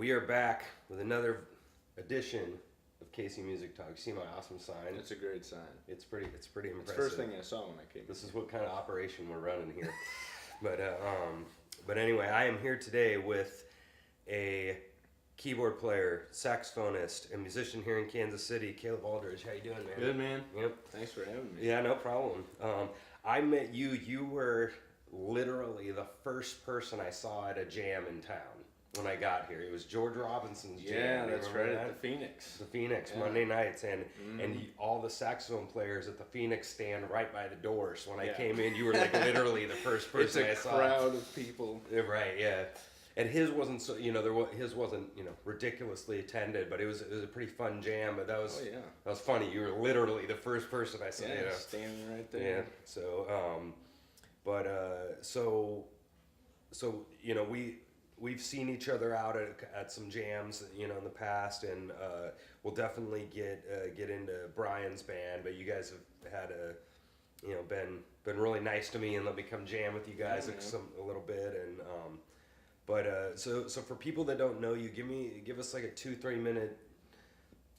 we are back with another edition of KC Music Talk. You see my awesome sign? It's a great sign. It's pretty impressive. It's the first thing I saw when I came. This is what kind of operation we're running here. But anyway, I am here today with a keyboard player, saxophonist, and musician here in Kansas City, Caleb Aldrich. How you doing, man? Good, man. Yep. Thanks for having me. Yeah, no problem. I met you. You were literally the first person I saw at a jam in town when I got here. It was George Robinson's jam. Yeah, Do you that's remember right, that? at the Phoenix. The Phoenix, Yeah. Monday nights, and all the saxophone players at the Phoenix stand right by the door. So when I came in, you were like literally the first person I saw. It's a crowd of people. Yeah, right, yeah. And his wasn't so, his wasn't, ridiculously attended, but it was a pretty fun jam. But that was that was funny. You were literally the first person I saw. Yeah, standing right there. Yeah. So, we've seen each other out at some jams, in the past, and we'll definitely get into Brian's band. But you guys have had been really nice to me and let me come jam with you guys a little bit. And so for people that don't know you, give us like a 2-3 minute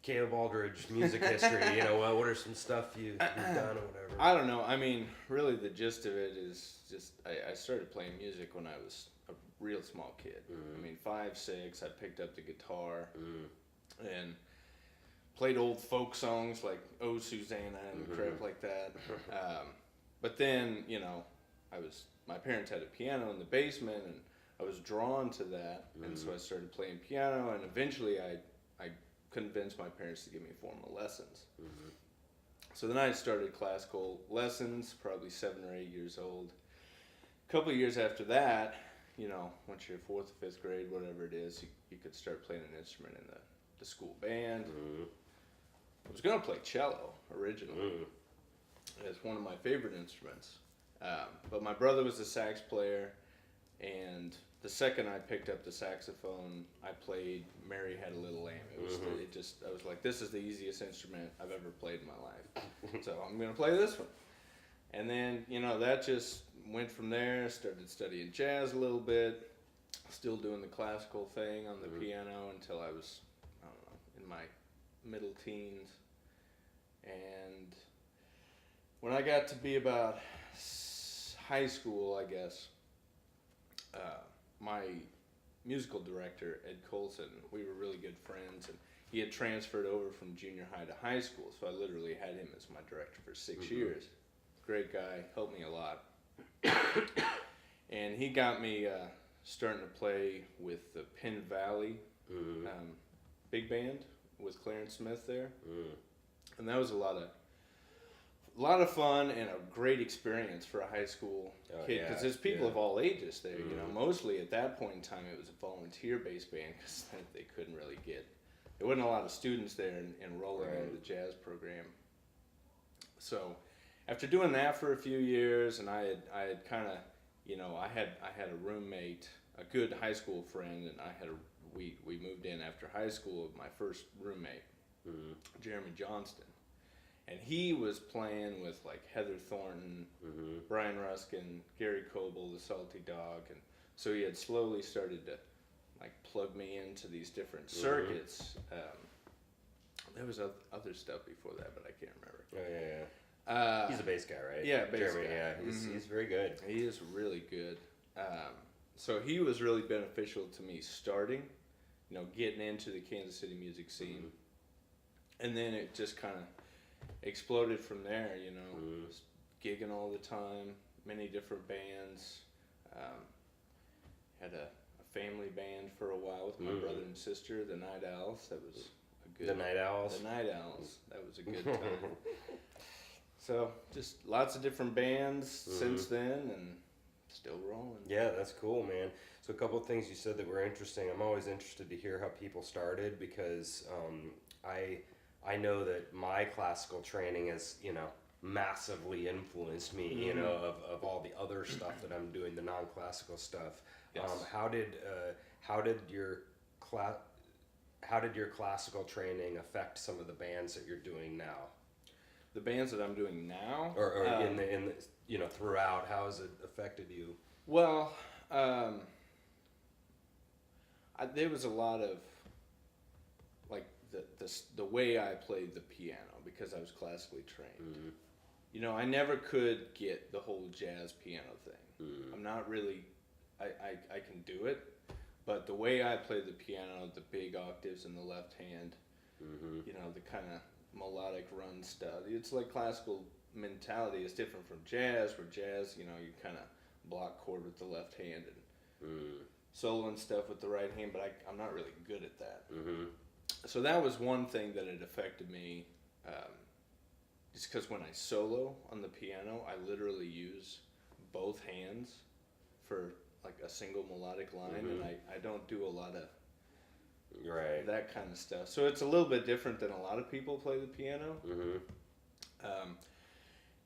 Caleb Aldrich music history. What are some stuff you've done or whatever? I don't know. I mean, really, the gist of it is just I started playing music when I was a real small kid. I mean, 5, 6. I picked up the guitar and played old folk songs like "Oh Susanna" and crap like that. But then, my parents had a piano in the basement, and I was drawn to that, and so I started playing piano, and eventually I convinced my parents to give me formal lessons. So then I started classical lessons, probably 7 or 8 years old. A couple of years after that, once you're 4th or 5th grade, whatever it is, you could start playing an instrument in the school band. I was going to play cello originally. It's one of my favorite instruments. But my brother was a sax player, and the second I picked up the saxophone, I played "Mary Had a Little Lamb." I was like, this is the easiest instrument I've ever played in my life. So I'm going to play this one. And then, that just went from there. Started studying jazz a little bit, still doing the classical thing on the piano until I was, in my middle teens. And when I got to be about high school, I guess, my musical director, Ed Colson, we were really good friends, and he had transferred over from junior high to high school, so I literally had him as my director for 6 years. Great guy, helped me a lot. And he got me starting to play with the Penn Valley big band with Clarence Smith there. And that was a lot of fun and a great experience for a high school kid, because there's people of all ages there. Mostly at that point in time it was a volunteer-based band, because they couldn't really there wasn't a lot of students there enrolling in the jazz program. So after doing that for a few years, and I had kind of, I had a roommate, a good high school friend, and we moved in after high school with my first roommate, Jeremy Johnston. And he was playing with like Heather Thornton, Brian Ruskin, Gary Coble, the Salty Dog, and so he had slowly started to like plug me into these different circuits. There was other stuff before that, but I can't remember. Oh yeah. He's a bass guy, right? Yeah, bass Jeremy, guy. Yeah, he's very good. He is really good. So he was really beneficial to me starting, getting into the Kansas City music scene, and then it just kind of exploded from there, was gigging all the time, many different bands. Had a family band for a while with my brother and sister, the Night Owls. That was a good. The Night Owls. The Night Owls. That was a good time. So just lots of different bands since then, and still rolling. Yeah, that's cool, man. So a couple of things you said that were interesting. I'm always interested to hear how people started, because I know that my classical training has, massively influenced me, of all the other stuff that I'm doing, the non-classical stuff. Yes. How did your classical training affect some of the bands that you're doing now? The bands that I'm doing now, or in the throughout, how has it affected you? Well, there was a lot of like the way I played the piano because I was classically trained. Mm-hmm. You know, I never could get the whole jazz piano thing. Mm-hmm. I'm not really, I can do it, but the way I play the piano, the big octaves in the left hand, Mm-hmm. you know, the kind of melodic run stuff. It's like classical mentality is different from jazz, where jazz, you know, you kind of block chord with the left hand and solo and stuff with the right hand, but I'm not really good at that. Mm-hmm. So that was one thing that had affected me, just because when I solo on the piano, I literally use both hands for like a single melodic line, and I don't do a lot of that kind of stuff. So it's a little bit different than a lot of people play the piano. Mm-hmm.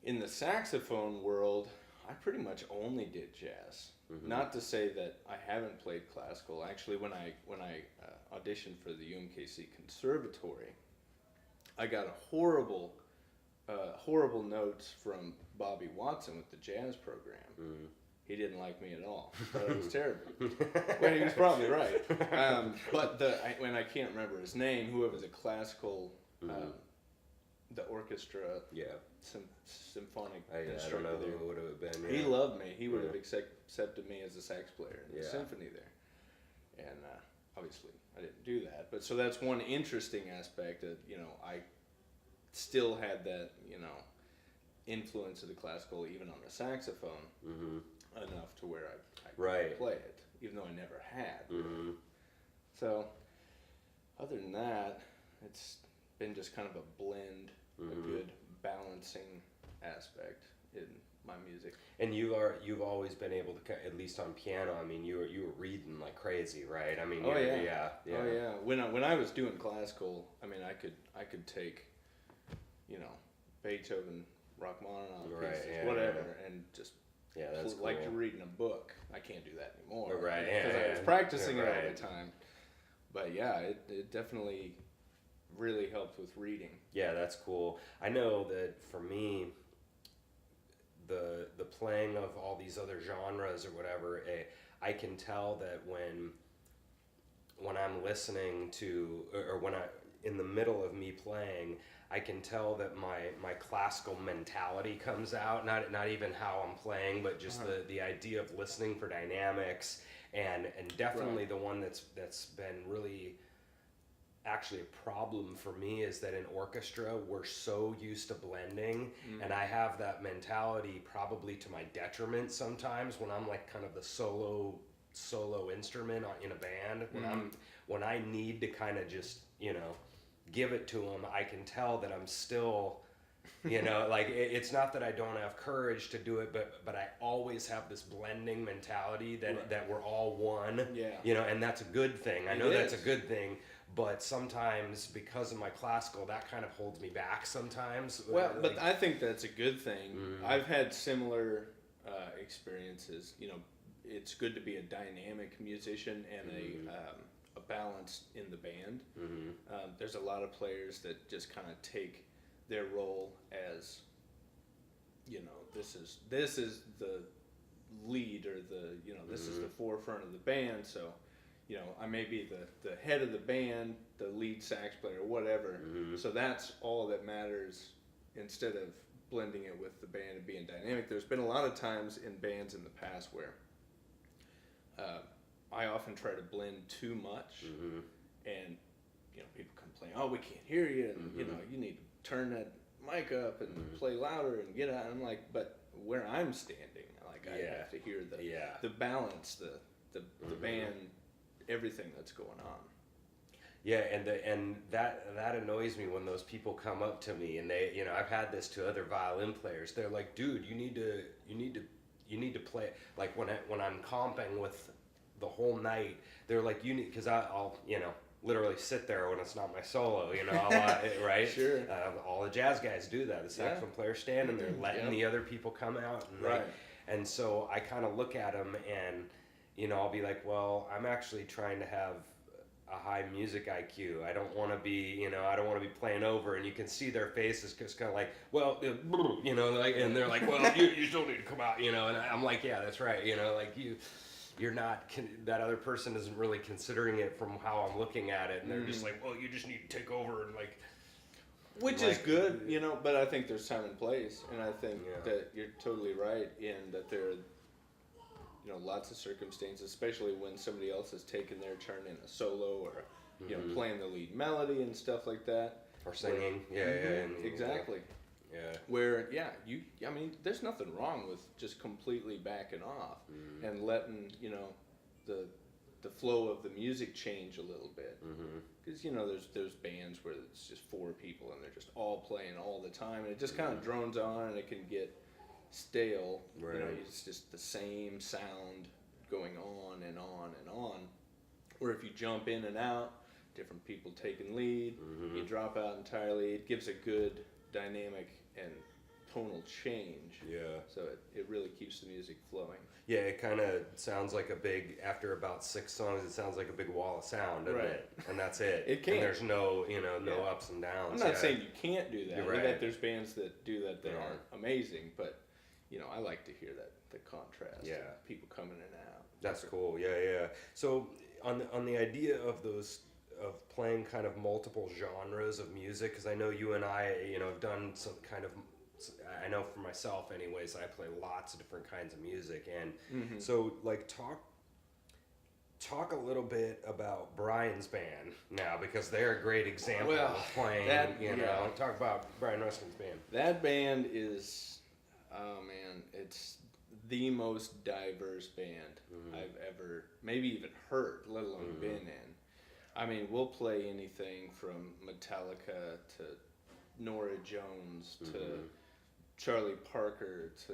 In the saxophone world, I pretty much only did jazz. Mm-hmm. Not to say that I haven't played classical. Actually, when I auditioned for the UMKC Conservatory, I got a horrible notes from Bobby Watson with the jazz program. Mm-hmm. He didn't like me at all. It was terrible. Well, he was probably right. But when I can't remember his name, whoever was a classical, the orchestra, symphonic I don't know who it would have been. Yeah. He loved me. He would have accepted me as a sax player in the symphony there. And obviously, I didn't do that. But so that's one interesting aspect of, you know, I still had that, you know, influence of the classical even on the saxophone. Mm-hmm. Enough to where I could play it, even though I never had. Mm-hmm. So, other than that, it's been just kind of a blend, a good balancing aspect in my music. And you've always been able to, at least on piano. I mean, you were reading like crazy, right? I mean, Oh yeah. When I was doing classical, I mean, I could take, you know, Beethoven, Rachmaninoff, pieces, whatever, and just. Yeah, that's cool. Like reading a book. I can't do that anymore. Right, because I was practicing it all the time. But yeah, it definitely really helped with reading. Yeah, that's cool. I know that for me, the playing of all these other genres or whatever, I can tell that when I'm listening to, or when in the middle of me playing, I can tell that my classical mentality comes out, not even how I'm playing, but just the idea of listening for dynamics, and definitely the one that's been really actually a problem for me is that in orchestra we're so used to blending, and I have that mentality probably to my detriment sometimes when I'm like kind of the solo instrument in a band, when I need to kind of just, you know, give it to them, I can tell that I'm still, you know, like it's not that I don't have courage to do it, but I always have this blending mentality that we're all one, you know, and that's a good thing. I know that's a good thing, but sometimes because of my classical, that kind of holds me back sometimes. Well, but I think that's a good thing. I've had similar experiences. You know, it's good to be a dynamic musician and a balance in the band. There's a lot of players that just kind of take their role as, you know, this is the lead, or this is the forefront of the band, so, you know, I may be the head of the band, the lead sax player, whatever, so that's all that matters, instead of blending it with the band and being dynamic. There's been a lot of times in bands in the past where I often try to blend too much, and, you know, people complain, oh, we can't hear you, and you know, you need to turn that mic up and play louder and get out. And I'm like, but where I'm standing, like, I have to hear the balance, the band, everything that's going on. Yeah, and that annoys me when those people come up to me and they, you know, I've had this to other violin players. They're like, dude, you need to play, like when I'm comping with the whole night. They're like, you need, because I'll, you know, literally sit there when it's not my solo, you know, right? Sure. All the jazz guys do that. The saxophone players stand and they're letting the other people come out, and and so I kind of look at them and, you know, I'll be like, well, I'm actually trying to have a high music IQ. I don't want to be, you know, I don't want to be playing over, and you can see their faces just kind of like, well, you know, like, and they're like, well, you still need to come out, you know, and I'm like, yeah, that's right, you know, like you're not that other person isn't really considering it from how I'm looking at it, and they're just like, well, you just need to take over and like. Which is good, you know, but I think there's time and place, and I think that you're totally right in that there are, you know, lots of circumstances, especially when somebody else has taken their turn in a solo or, you know, playing the lead melody and stuff like that. Or singing, exactly. Yeah. Where, I mean, there's nothing wrong with just completely backing off and letting, you know, the flow of the music change a little bit. Because, you know, there's bands where it's just 4 people and they're just all playing all the time, and it just kind of drones on and it can get stale. Right. You know, it's just the same sound going on and on and on. Where if you jump in and out, different people taking lead, you drop out entirely, it gives a good dynamic and tonal change. Yeah. So it really keeps the music flowing. Yeah, it kind of sounds like after about 6 songs, it sounds like a big wall of sound, doesn't it? And that's it. It can. And there's no, no ups and downs. I'm not saying you can't do that. You're right. I bet there's bands that do that aren't amazing, but, you know, I like to hear the contrast. Yeah. People coming in and out. That's cool. Yeah. So on the idea of playing kind of multiple genres of music, because I know you and I, you know, have done some kind of, I know for myself anyways, I play lots of different kinds of music, and so like talk a little bit about Brian's band now, because they're a great example of playing, talk about Brian Ruskin's band. That band is, oh man, it's the most diverse band I've ever maybe even heard, let alone been in. I mean, we'll play anything from Metallica to Norah Jones to Charlie Parker to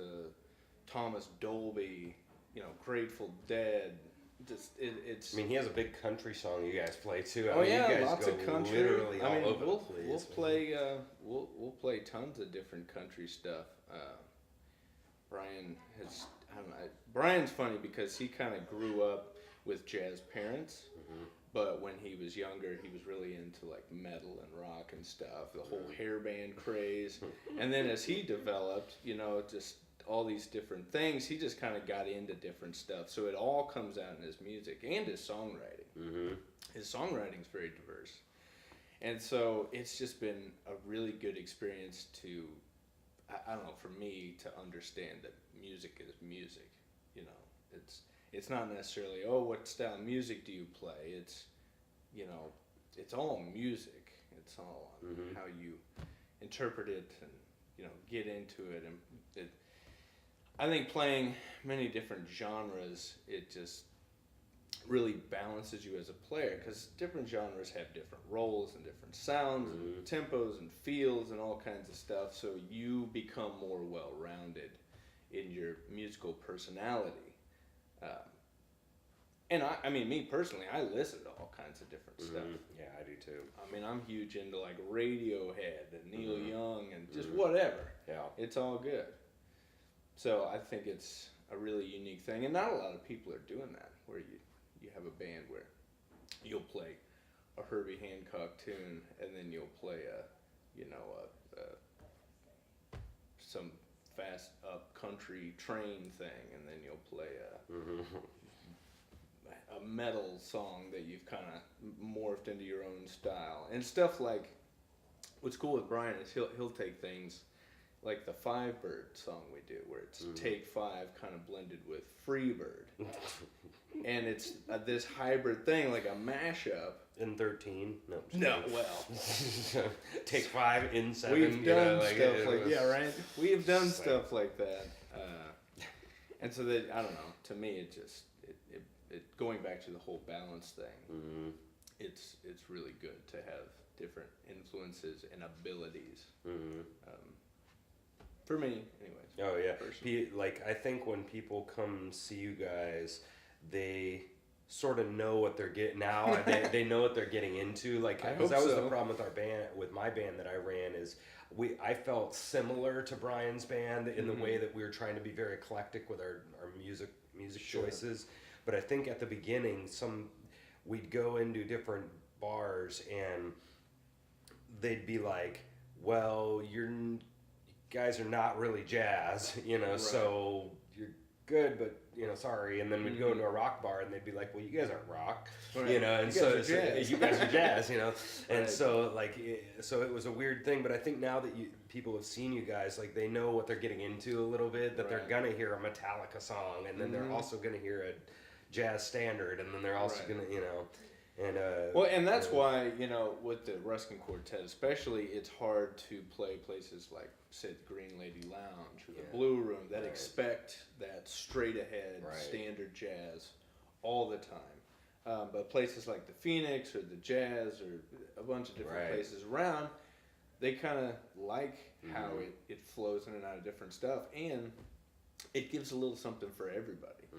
Thomas Dolby, you know, Grateful Dead. Just it's. I mean, he has a big country song you guys play too. You guys lots of country. Literally all over the place. We'll play. We'll play tons of different country stuff. Brian has. I don't know. Brian's funny because he kind of grew up with jazz parents. But when he was younger, he was really into like metal and rock and stuff, the whole hairband craze. And then as he developed, you know, just all these different things, he just kind of got into different stuff. So it all comes out in his music and his songwriting. His songwriting's very diverse. And so it's just been a really good experience to, I don't know, for me to understand that music is music. You know, it's not necessarily, what style of music do you play? It's, you know, it's all music. It's all on how you interpret it and, you know, get into it. And I think playing many different genres, it just really balances you as a player, because different genres have different roles and different sounds and tempos and feels and all kinds of stuff. So you become more well-rounded in your musical personality. And I mean, me personally, I listen to all kinds of different stuff. Yeah, I do too. I mean, I'm huge into like Radiohead and Neil Young and just whatever. Yeah. It's all good. So I think it's a really unique thing, and not a lot of people are doing that, where you have a band where you'll play a Herbie Hancock tune and then you'll play some fast up country train thing, and then you'll play a metal song that you've kind of morphed into your own style and stuff. Like, what's cool with Brian is he'll take things like the Five Bird song we do, where it's Take Five kind of blended with Freebird, and it's this hybrid thing, like a mashup. In 13? No, well. Take 5 in 7. We've done stuff like right? We have done stuff like that. And so that, I don't know, to me it just, it going back to the whole balance thing, it's really good to have different influences and abilities. For me, anyways. Oh, yeah. Personally. Like, I think when people come see you guys, they sort of know what they're getting now. They know what they're getting into. Like, because that was the problem with our band, with my band that I ran, is I felt similar to Brian's band in the way that we were trying to be very eclectic with our music choices. But I think at the beginning, we'd go into different bars and they'd be like, well, you guys are not really jazz, you know, right. so good, but sorry. And then we'd go into a rock bar, and they'd be like, well, you guys aren't rock, Right. and You guys are jazz. you guys are jazz, and Right. so so it was a weird thing. But I think now that people have seen you guys, like they know what they're getting into a little bit. That they're Right. gonna hear a Metallica song, and then they're also gonna hear a jazz standard, and then they're also Right. gonna and Well, and that's why, with the Ruskin Quartet especially, it's hard to play places like, say, the Green Lady Lounge or the Blue Room that expect that straight ahead standard jazz all the time. But places like the Phoenix or the Jazz or a bunch of different places around, they kind of like how it flows in and out of different stuff, and it gives a little something for everybody. So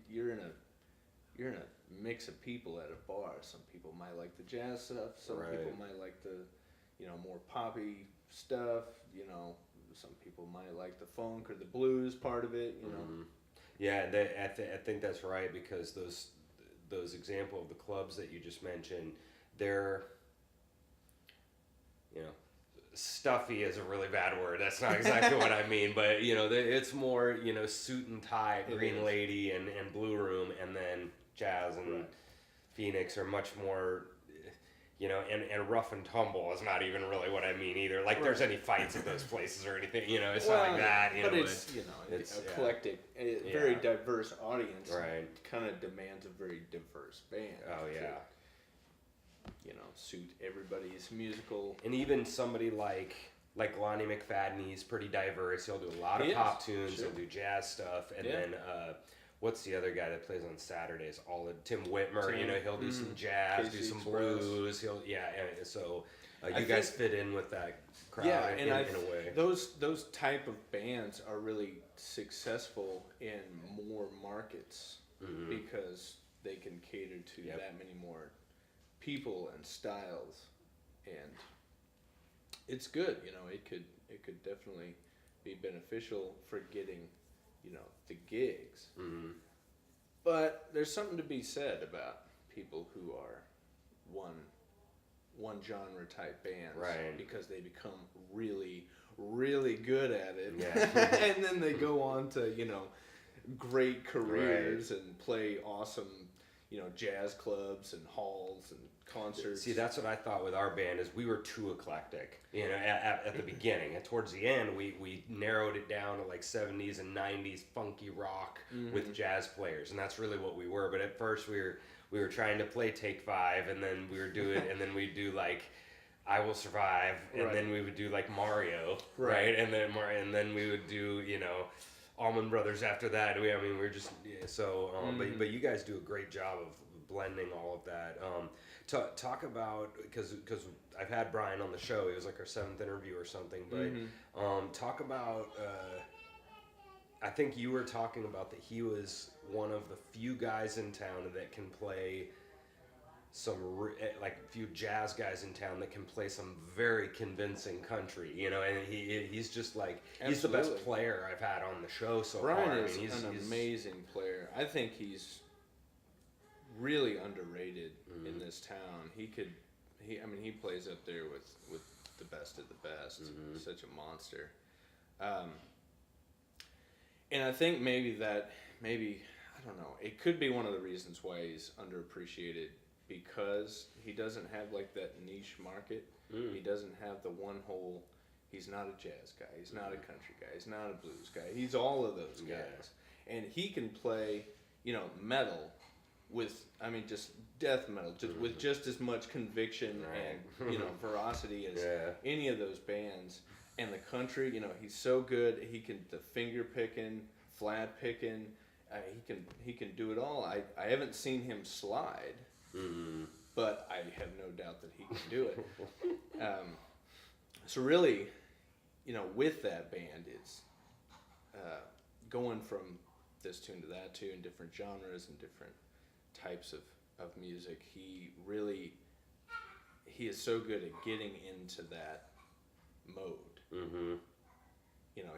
you're in a mix of people at a bar. Some people might like the jazz stuff. Some people might like the, more poppy stuff. Some people might like the funk or the blues part of it. Yeah, I think that's right, because those example of the clubs that you just mentioned, they're stuffy is a really bad word. That's not exactly what I mean, but it's more suit and tie, Green Lady and Blue Room, and then Jazz and Phoenix are much more, and rough and tumble is not even really what I mean either. Like there's any fights at those places or anything, it's not like that. But it's eclectic, very diverse audience. Right. Kind of demands a very diverse band. Oh yeah. Suit everybody's musical. And even somebody like Lonnie McFadden, he's pretty diverse. He'll do a lot of pop tunes. He'll do jazz stuff, and then what's the other guy that plays on Saturdays? Tim Whitmer. He'll do some jazz, do some blues. So you guys fit in with that crowd in a way. Those type of bands are really successful in more markets because they can cater to that many more people and styles, and it's good. It could definitely be beneficial for getting the gigs. But there's something to be said about people who are one genre type bands, because they become really, really good at it, and then they go on to great careers and play awesome jazz clubs and halls and concerts. See, that's what I thought with our band, is we were too eclectic. At the beginning, and towards the end, we narrowed it down to like 70s and 90s funky rock with jazz players, and that's really what we were. But at first, we were trying to play Take Five, and then we were doing, and then we'd do like I Will Survive, and then we would do like Mario, right? And then we would do Allman Brothers after that. We were just but you guys do a great job of blending all of that. Talk about, because I've had Brian on the show. He was like our 7th interview or something. But talk about. I think you were talking about that he was one of the few guys in town that can play some few jazz guys in town that can play some very convincing country, and he's just like he's the best player I've had on the show so far. Brian is an amazing player. I think he's really underrated in this town. He plays up there with the best of the best. Such a monster. And I think maybe I don't know, it could be one of the reasons why he's underappreciated, because he doesn't have like that niche market. He doesn't have the one whole. He's not a jazz guy. He's not a country guy. He's not a blues guy. He's all of those guys, and he can play, metal with, just death metal, with just as much conviction and ferocity as any of those bands. And the country, he's so good. He can the finger picking, flat picking. He can do it all. I haven't seen him slide. But I have no doubt that he can do it. So really, with that band, it's going from this tune to that tune, different genres and different types of music. He is so good at getting into that mode.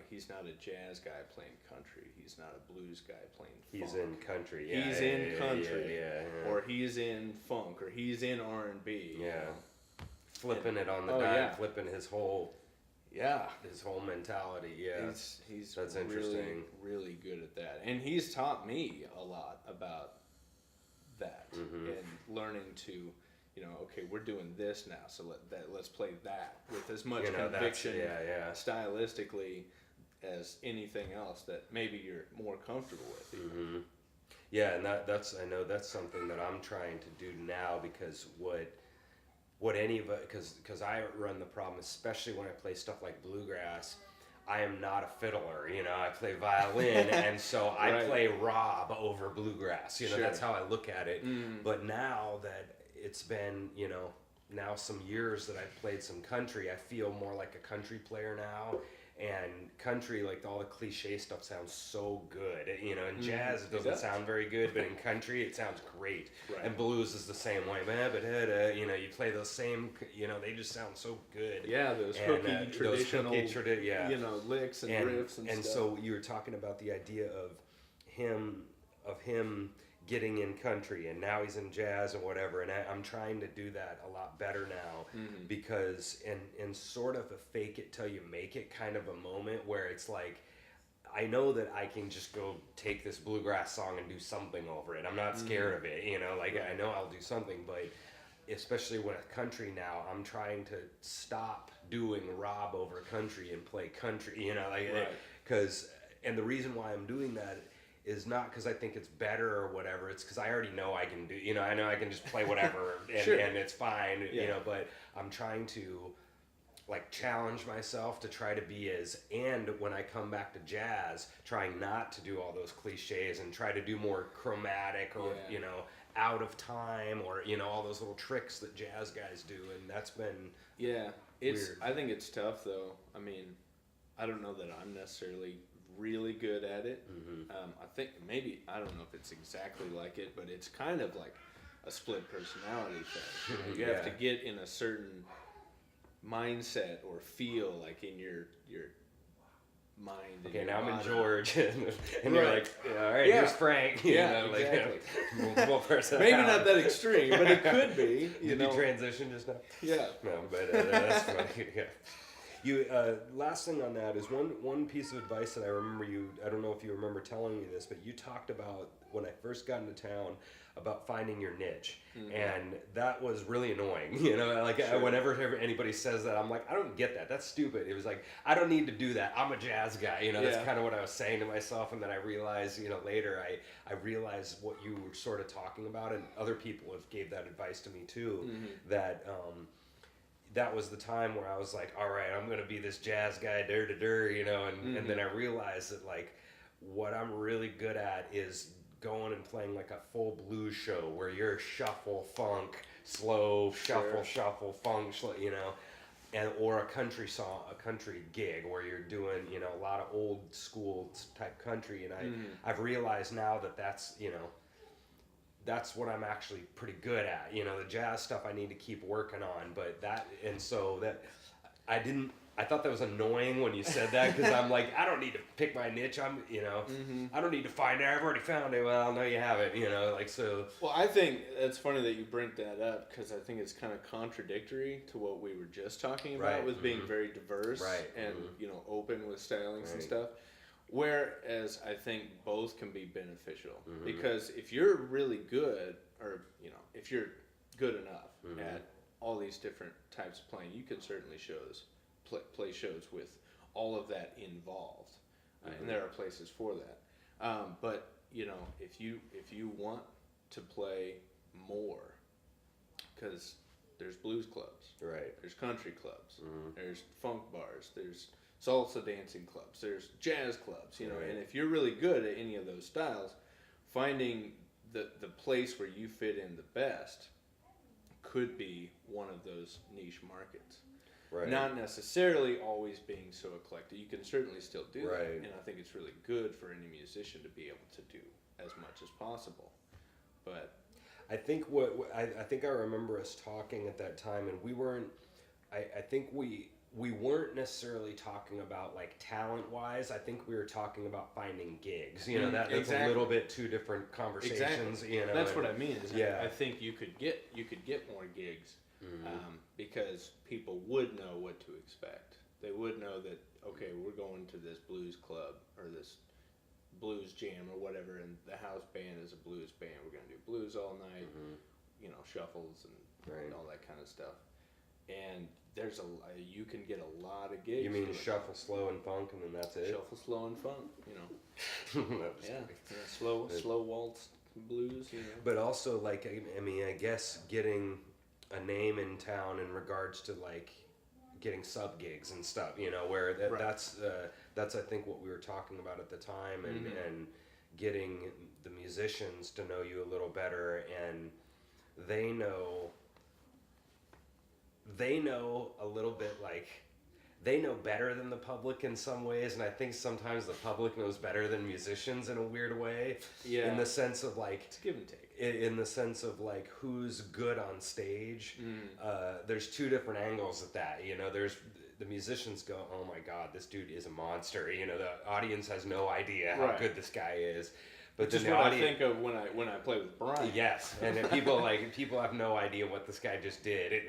He's not a jazz guy playing country. He's not a blues guy playing funk. He's in country. He's in country. Or he's in funk, or he's in R&B. Flipping it on the dime, flipping his whole mentality. He's that's really, interesting. really good at that. and he's taught me a lot about that and learning to, okay, we're doing this now, so let's play that with as much conviction, stylistically, as anything else that maybe you're more comfortable with. Yeah, and I know that's something that I'm trying to do now, because what any of it, because I run the problem, especially when I play stuff like bluegrass. I am not a fiddler, I play violin, and so I play Rob over bluegrass, that's how I look at it. But now that it's been, now some years that I've played some country, I feel more like a country player now. And country, like all the cliche stuff sounds so good, in jazz it doesn't sound very good, but in country it sounds great. And blues is the same way, you play those same, they just sound so good. Yeah, those hooky, traditional, licks and riffs and stuff. And so you were talking about the idea of him getting in country, and now he's in jazz and whatever, and I'm trying to do that a lot better now, because in sort of a fake it till you make it kind of a moment where it's like, I know that I can just go take this bluegrass song and do something over it. I'm not scared of it, I know I'll do something, but especially with country now, I'm trying to stop doing Rob over country and play country, and the reason why I'm doing that is not because I think it's better or whatever. It's because I already know I can do, I know I can just play whatever and it's fine, but I'm trying to like challenge myself to try to be and when I come back to jazz, trying not to do all those cliches and try to do more chromatic or, out of time or, all those little tricks that jazz guys do. And that's been weird. I think it's tough though. I mean, I don't know that I'm necessarily really good at it. I think maybe, I don't know if it's exactly like it, but it's kind of like a split personality thing. You have to get in a certain mindset or feel like in your mind. Okay, now I'm in George, and you're like, all right, here's Frank. Exactly. Multiple personalities. Maybe not that extreme, but it could be. Did you transition just now? Yeah. No, but that's funny. Yeah. You last thing on that is one piece of advice that I remember you. I don't know if you remember telling me this, but you talked about when I first got into town about finding your niche, and that was really annoying. Whenever anybody says that, I'm like, I don't get that. That's stupid. It was like, I don't need to do that. I'm a jazz guy. That's kind of what I was saying to myself, and then I realized, later, I realized what you were sort of talking about, and other people have gave that advice to me too. That. That was the time where I was like, all right, I'm going to be this jazz guy, and then I realized that, like, what I'm really good at is going and playing, like, a full blues show where you're shuffle, funk, slow, shuffle, funk, and or a country song, a country gig where you're doing, a lot of old school type country, and I've realized now that that's what I'm actually pretty good at. The jazz stuff I need to keep working on, but I thought that was annoying when you said that, because I'm like, I don't need to pick my niche. I don't need to find it. I've already found it. Well, no, you haven't, so. Well, I think it's funny that you bring that up, because I think it's kind of contradictory to what we were just talking about with being very diverse and, open with stylings and stuff. Whereas I think both can be beneficial, because if you're really good, or if you're good enough at all these different types of playing, you can certainly play shows with all of that involved, and there are places for that. But if you want to play more, because there's blues clubs, there's country clubs, there's funk bars, there's salsa dancing clubs, there's jazz clubs, and if you're really good at any of those styles, finding the place where you fit in the best could be one of those niche markets. Not necessarily always being so eclectic. You can certainly still do that, and I think it's really good for any musician to be able to do as much as possible. But I think I think I remember us talking at that time, and we weren't. I think we weren't necessarily talking about like talent wise. I think we were talking about finding gigs. That's a little bit two different conversations. That's what I mean. I think you could get more gigs, because people would know what to expect. They would know that, okay, we're going to this blues club or this blues jam or whatever, and the house band is a blues band. We're gonna do blues all night, shuffles and all that kind of stuff. And there's you can get a lot of gigs. You mean shuffle, slow, and funk, and then that's it? Shuffle, slow, and funk. Slow waltz blues. But also, like, I mean, I guess getting a name in town in regards to like getting sub gigs and stuff, where that's I think what we were talking about at the time, and getting the musicians to know you a little better, and they know a little bit, like they know better than the public in some ways, and I think sometimes the public knows better than musicians in a weird way. Yeah. In the sense of like it's give and take. In the sense of like who's good on stage. There's two different angles at that. There's the musicians go, oh my God, this dude is a monster. The audience has no idea how good this guy is. But just what I think of when I play with Brian. Yes, and then people have no idea what this guy just did.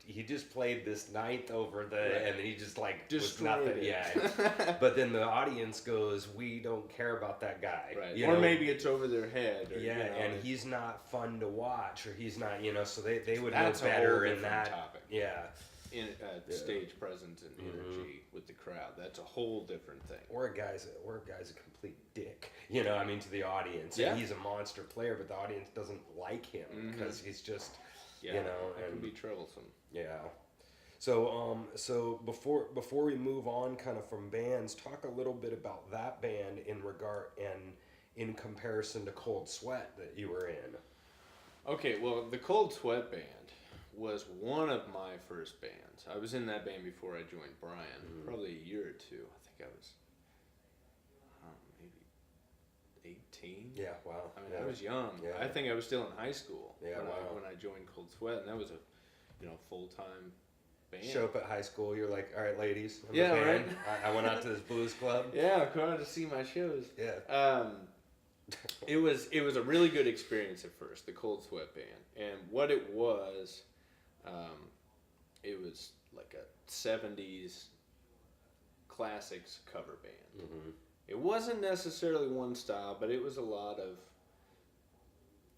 He just played this ninth over and then he just like was nothing. Yeah, but then the audience goes, we don't care about that guy. Right. Or maybe it's over their head. Or, and he's not fun to watch, or he's not. So they would know better in that topic. Yeah. In stage presence and energy with the crowd, that's a whole different thing. Or a guy's a complete dick, to the audience. Yeah. And he's a monster player, but the audience doesn't like him because he's just, it can be troublesome. Yeah. So before we move on, kind of from bands, talk a little bit about that band in comparison to Cold Sweat that you were in. Okay, well, the Cold Sweat band was one of my first bands. I was in that band before I joined Brian, probably a year or two. I think I was maybe 18. Yeah, wow. I mean, I was young. Yeah. I think I was still in high school when I joined Cold Sweat, and that was a full-time band. Show up at high school, you're like, all right, ladies, I'm a fan. Right? I went out to this blues club. Yeah, I'm going to see my shows. Yeah. It was a really good experience at first, the Cold Sweat band, and what it was like a 70s classics cover band. It wasn't necessarily one style, but it was a lot of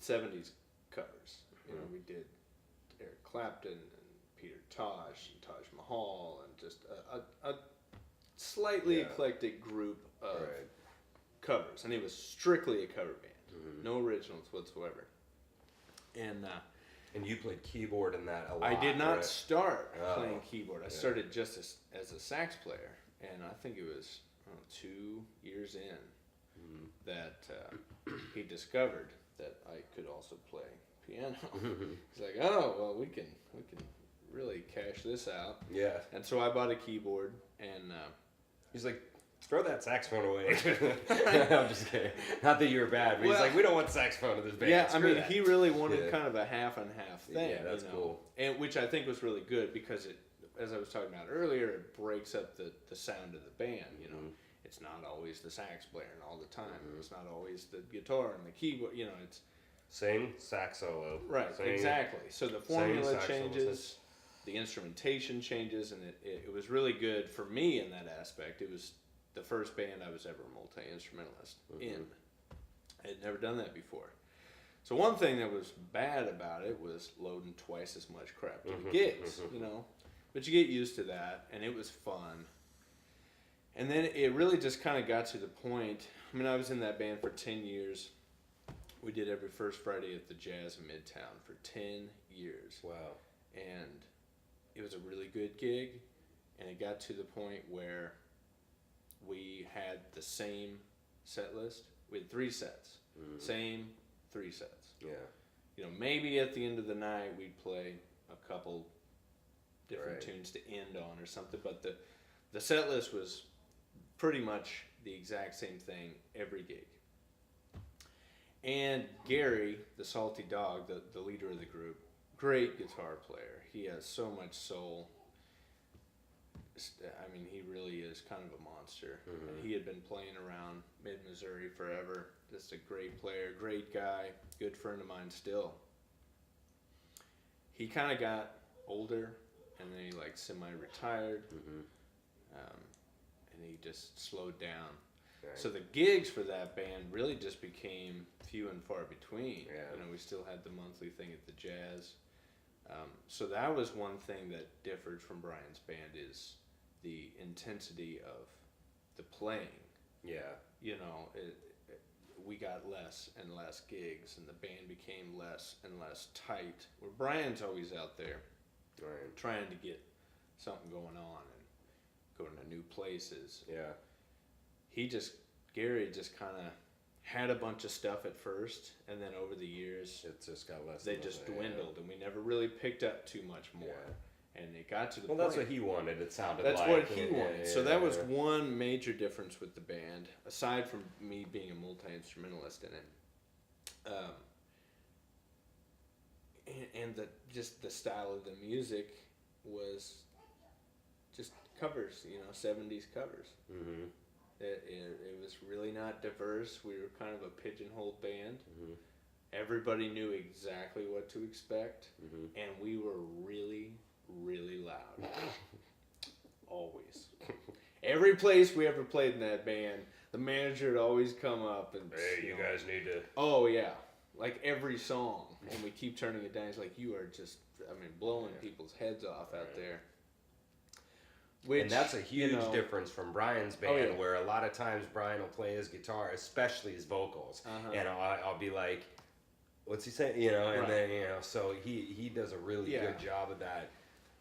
70s covers. We did Eric Clapton and Peter Tosh and Taj Mahal, and just a slightly eclectic group of covers, and it was strictly a cover band, no originals whatsoever. And you played keyboard in that a lot. I did not start playing keyboard. I started just as a sax player, and I think it was 2 years in that he discovered that I could also play piano. He's like, oh, well, we can really cash this out. Yeah. And so I bought a keyboard, and he's like, throw that saxophone away. I'm just kidding. Not that you were bad, but he's like, we don't want saxophone in this band. Yeah, I mean, he really wanted kind of a half and half thing. Yeah, that's cool. And which I think was really good because it, as I was talking about earlier, it breaks up the sound of the band. It's not always the sax player all the time. It's not always the guitar and the keyboard. It's same sax solo. Right, exactly. So the formula changes, the instrumentation changes, and it was really good for me in that aspect. It was the first band I was ever a multi-instrumentalist in. I had never done that before. So one thing that was bad about it was loading twice as much crap to the gigs, But you get used to that, and it was fun. And then it really just kind of got to the point. I mean, I was in that band for 10 years. We did every first Friday at the Jazz in Midtown for 10 years. Wow. And it was a really good gig, and it got to the point where we had the same set list. We had 3 sets. Same 3 sets. Yeah. Maybe at the end of the night we'd play a couple different tunes to end on or something, but the set list was pretty much the exact same thing every gig. And Gary, the Salty Dog, the leader of the group, great guitar player. He has so much soul. I mean, he really is kind of a monster. And he had been playing around mid-Missouri forever. Just a great player, great guy, good friend of mine still. He kind of got older, and then he semi-retired, and he just slowed down. Right. So the gigs for that band really just became few and far between. Yeah. You know, we still had the monthly thing at the Jazz. So that was one thing that differed from Brian's band is the intensity of the playing. Yeah. You know, we got less and less gigs, and the band became less and less tight. Where Brian's always out there Right. trying to get something going on and going to new places. Yeah. Gary just kind of had a bunch of stuff at first, and then over the years, It just got less. they and just less, dwindled, and we never really picked up too much more. Yeah. And it got to the Well, point. that's what he wanted. It sounded That's like. what he Yeah, wanted. yeah, So that was yeah. one major difference with the band, aside from me being a multi-instrumentalist in it. And the style of the music was just covers, 70s covers. Mm-hmm. It was really not diverse. We were kind of a pigeonholed band. Mm-hmm. Everybody knew exactly what to expect, Mm-hmm. and we were really, really loud. Always. Every place we ever played in that band, the manager would always come up and Hey, you guys need to. oh yeah, like every song, and we keep turning it down. He's like, you are just, blowing people's heads off out there. Which, And that's a huge difference from Brian's band, where a lot of times Brian will play his guitar, especially his vocals, and I'll be like, "What's he saying?" And then so he does a really good job of that.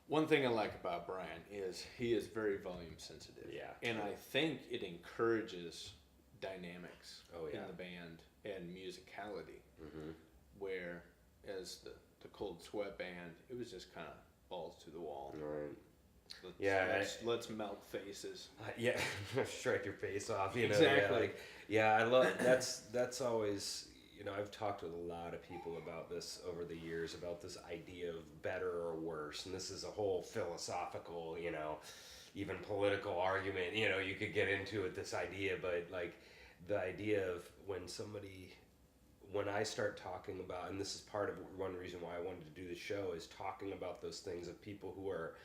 One thing I like about Brian is he is very volume sensitive. Yeah. And I think it encourages dynamics in the band and musicality. Mm-hmm. Whereas the Cold Sweat band, it was just kind of balls to the wall. Right. Let's melt faces. Yeah, strike your face off. Exactly. I love that's always. I've talked with a lot of people about this over the years, about this idea of better or worse, and this is a whole philosophical, even political argument, you could get into it, this idea, but like the idea of when I start talking about, and this is part of one reason why I wanted to do the show, is talking about those things of people who are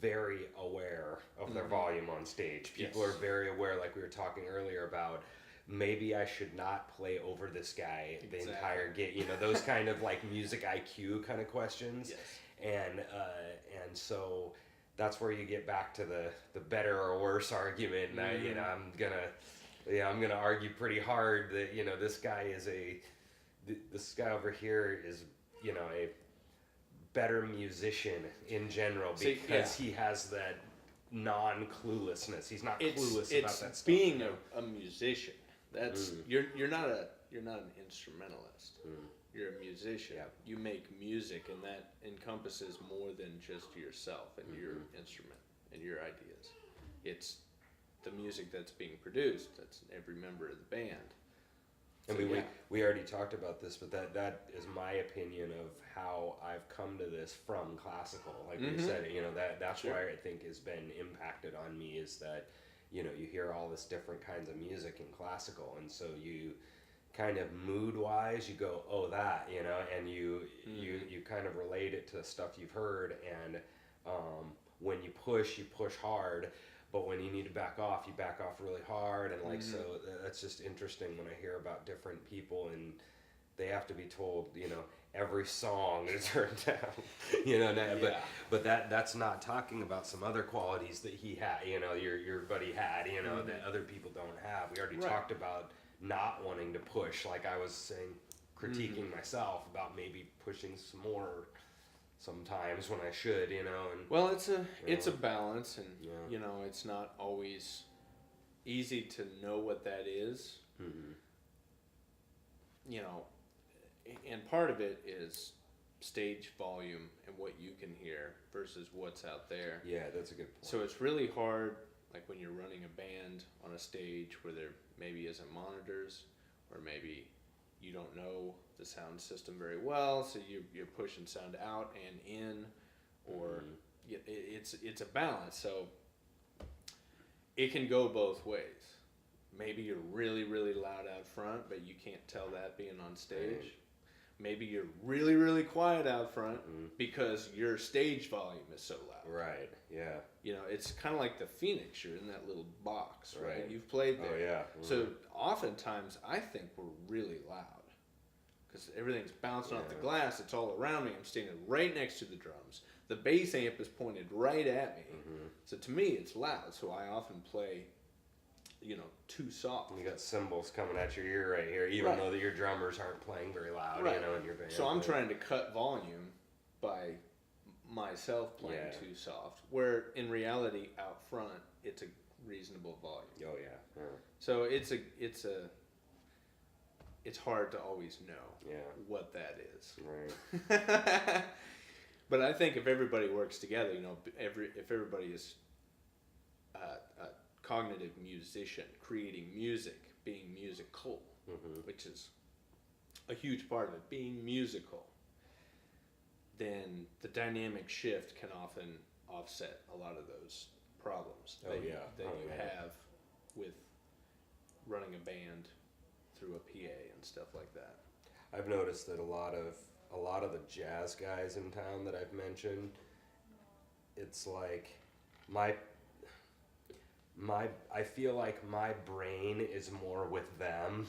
very aware of their volume on stage. People are very aware, like we were talking earlier about, maybe I should not play over this guy the entire gig. Those kind of like music IQ kind of questions. Yes. And so that's where you get back to the better or worse argument. And I'm gonna argue pretty hard that this guy over here is a better musician in general because he has that non-cluelessness. He's not clueless about that stuff. Being a musician. That's you're not an instrumentalist. You're a musician. Yeah. You make music, and that encompasses more than just yourself and your instrument and your ideas. It's the music that's being produced. That's every member of the band. We already talked about this, but that is my opinion of how I've come to this from classical. Like we said, that's why I think has been impacted on me is that you hear all this different kinds of music in classical, and so you kind of mood-wise, you go, oh, that, and you kind of relate it to stuff you've heard, and when you push hard, but when you need to back off, you back off really hard, and like, so that's just interesting when I hear about different people, and they have to be told, every song is turned down, but that's not talking about some other qualities that he had, your buddy had, that other people don't have. We already talked about not wanting to push, like I was saying, critiquing myself about maybe pushing some more sometimes when I should, and well, it's a balance, and it's not always easy to know what that is. And part of it is stage volume and what you can hear versus what's out there. Yeah, that's a good point. So it's really hard, like when you're running a band on a stage where there maybe isn't monitors, or maybe you don't know the sound system very well, so you're pushing sound out and in, or it's a balance. So it can go both ways. Maybe you're really, really loud out front, but you can't tell that being on stage. Maybe you're really, really quiet out front because your stage volume is so loud. Right. Yeah. You know, it's kind of like the Phoenix. You're in that little box, right? Right. You've played there. Oh yeah. So oftentimes, I think we're really loud because everything's bouncing off the glass. It's all around me. I'm standing right next to the drums. The bass amp is pointed right at me. So to me, it's loud. So I often play, you know, too soft. You got cymbals coming at your ear right here, even though that your drummers aren't playing very loud, you know, in your band. So I'm trying to cut volume by myself playing too soft, where in reality, out front, it's a reasonable volume. Oh yeah. So it's hard to always know what that is. Right. But I think if everybody works together, you know, if everybody is a cognitive musician, creating music, being musical, which is a huge part of it, being musical, then the dynamic shift can often offset a lot of those problems that you have with running a band through a PA and stuff like that. I've noticed that a lot of the jazz guys in town that I've mentioned, it's like I feel like my brain is more with them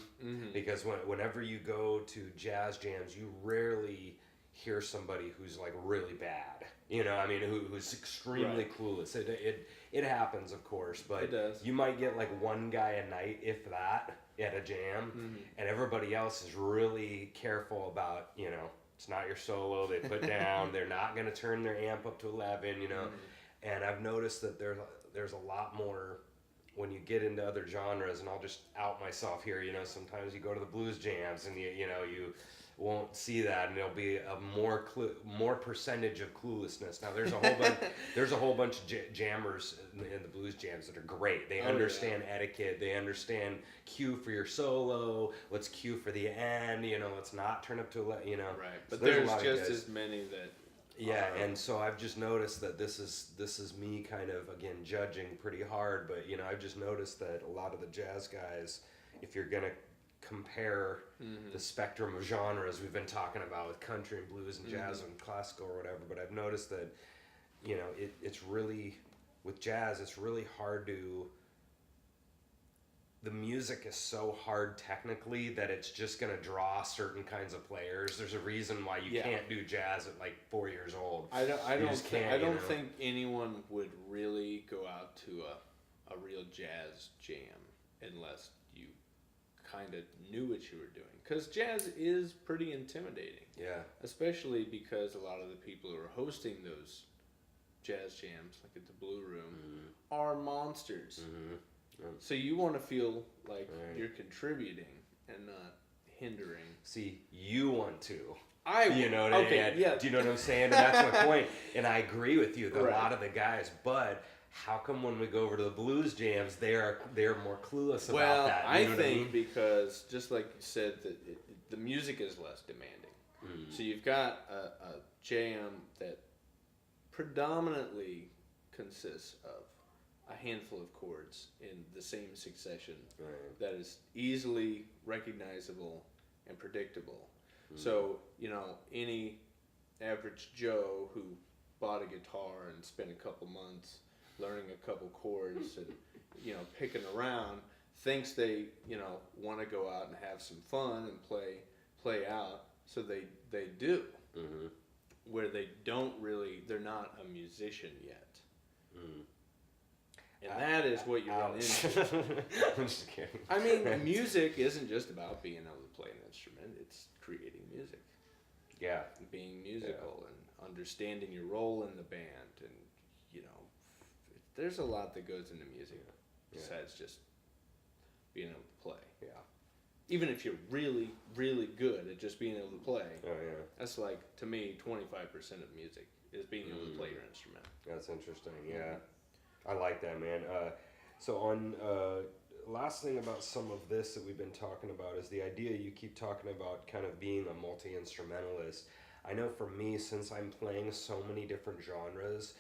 because whenever you go to jazz jams, you rarely hear somebody who's like really bad. You know, I mean, who's extremely clueless. It happens, of course, but it does. You might get like one guy a night, if that, at a jam, and everybody else is really careful about, you know, it's not your solo. They put down. They're not going to turn their amp up to 11. You know, and I've noticed that there's a lot more when you get into other genres. And I'll just out myself here. You know, sometimes you go to the blues jams and you won't see that, and there'll be a more percentage of cluelessness. Now there's a whole bunch of jammers in the blues jams that are great. They understand etiquette. They understand cue for your solo. Let's cue for the end. You know, let's not turn up to you know. Right, but so there's just as many that. Yeah, and so I've just noticed that this is me kind of again judging pretty hard, but you know I've just noticed that a lot of the jazz guys, if you're gonna compare the spectrum of genres we've been talking about with country and blues and jazz and classical or whatever, but I've noticed that, you know, it's really, with jazz, it's really hard the music is so hard technically that it's just going to draw certain kinds of players. There's a reason why you can't do jazz at like 4 years old. I don't think anyone would really go out to a real jazz jam unless you kind of knew what you were doing, because jazz is pretty intimidating. Yeah. Especially because a lot of the people who are hosting those jazz jams, like at the Blue Room, are monsters. So you want to feel like you're contributing and not hindering. See, you want to. You know what I mean? Yeah. Do you know what I'm saying? And that's my point. And I agree with you. A lot of the guys, but how come when we go over to the blues jams, they're more clueless about that? I think because, just like you said, the music is less demanding. So you've got a jam that predominantly consists of a handful of chords in the same succession that is easily recognizable and predictable. So, you know, any average Joe who bought a guitar and spent a couple months learning a couple chords and, you know, picking around, thinks they, you know, want to go out and have some fun and play out. So they do. Where they don't really, they're not a musician yet. And that is what you run into. I'm just kidding. I mean, music isn't just about being able to play an instrument. It's creating music. Yeah. Being musical and understanding your role in the band. And, you know, there's a lot that goes into music besides just being able to play. Yeah. Even if you're really, really good at just being able to play. Oh, yeah. That's like, to me, 25% of music is being able to play your instrument. That's interesting, yeah. I like that, man. So on last thing about some of this that we've been talking about is the idea you keep talking about kind of being a multi-instrumentalist. I know for me, since I'm playing so many different genres,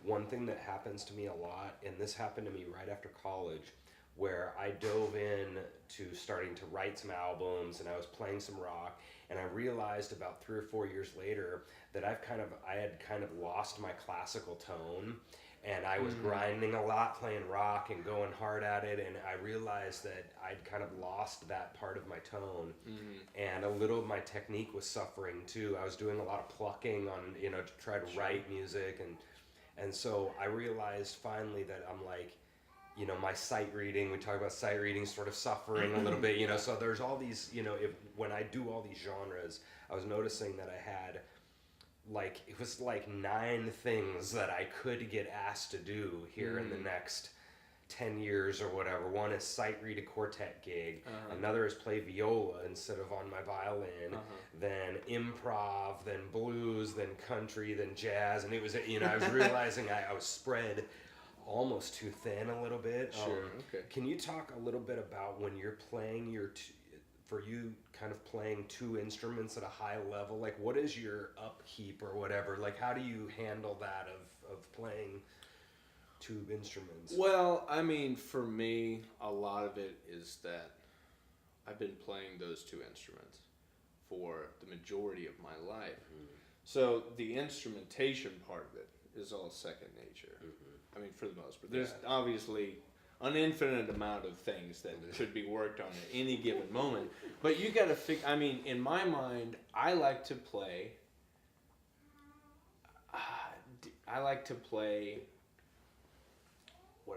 one thing that happens to me a lot, and this happened to me right after college, where I dove in to starting to write some albums, and I was playing some rock, and I realized about 3 or 4 years later that I had kind of lost my classical tone, and I was grinding a lot playing rock and going hard at it, and I realized that I'd kind of lost that part of my tone, and a little of my technique was suffering too. I was doing a lot of plucking on, to try to write music, and so I realized finally that I'm like, my sight reading, we talk about sight reading sort of suffering a little bit, so there's all these, when I do all these genres, I was noticing that I had it was like 9 things that I could get asked to do here in the next 10 years or whatever. One is sight read a quartet gig. Another is play viola instead of on my violin. Then improv, then blues, then country, then jazz. And it was, I was realizing I was spread almost too thin a little bit. Sure, okay. Can you talk a little bit about when you're playing for you kind of playing 2 instruments at a high level, like what is your upkeep or whatever? Like how do you handle that of playing 2 instruments? Well, I mean, for me, a lot of it is that I've been playing those 2 instruments for the majority of my life. So the instrumentation part of it is all second nature. I mean, for the most part. There's obviously an infinite amount of things that should be worked on at any given moment. But you got to I mean, in my mind, I like to play what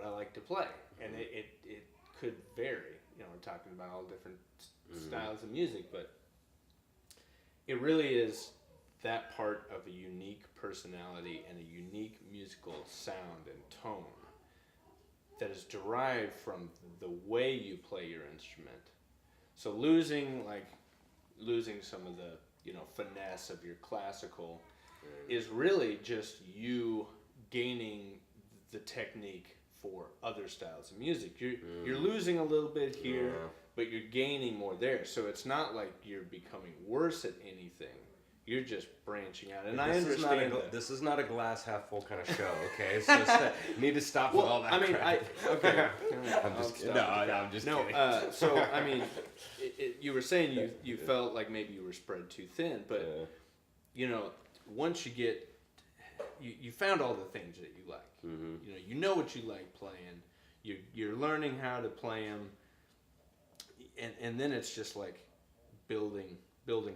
I like to play. And it could vary. We're talking about all different styles of music, but it really is that part of a unique personality and a unique musical sound and tone that is derived from the way you play your instrument. So losing some of the finesse of your classical is really just you gaining the technique for other styles of music. You're losing a little bit here, but you're gaining more there. So it's not like you're becoming worse at anything. You're just branching out, and I understand that. This is not a glass half full kind of show, okay? It's just need to stop with all that. I mean, okay. I'm just kidding. No, I'm just kidding. So I mean, you were saying you felt like maybe you were spread too thin, but once you get, you found all the things that you like. You know what you like playing. You're learning how to play them, and then it's just like building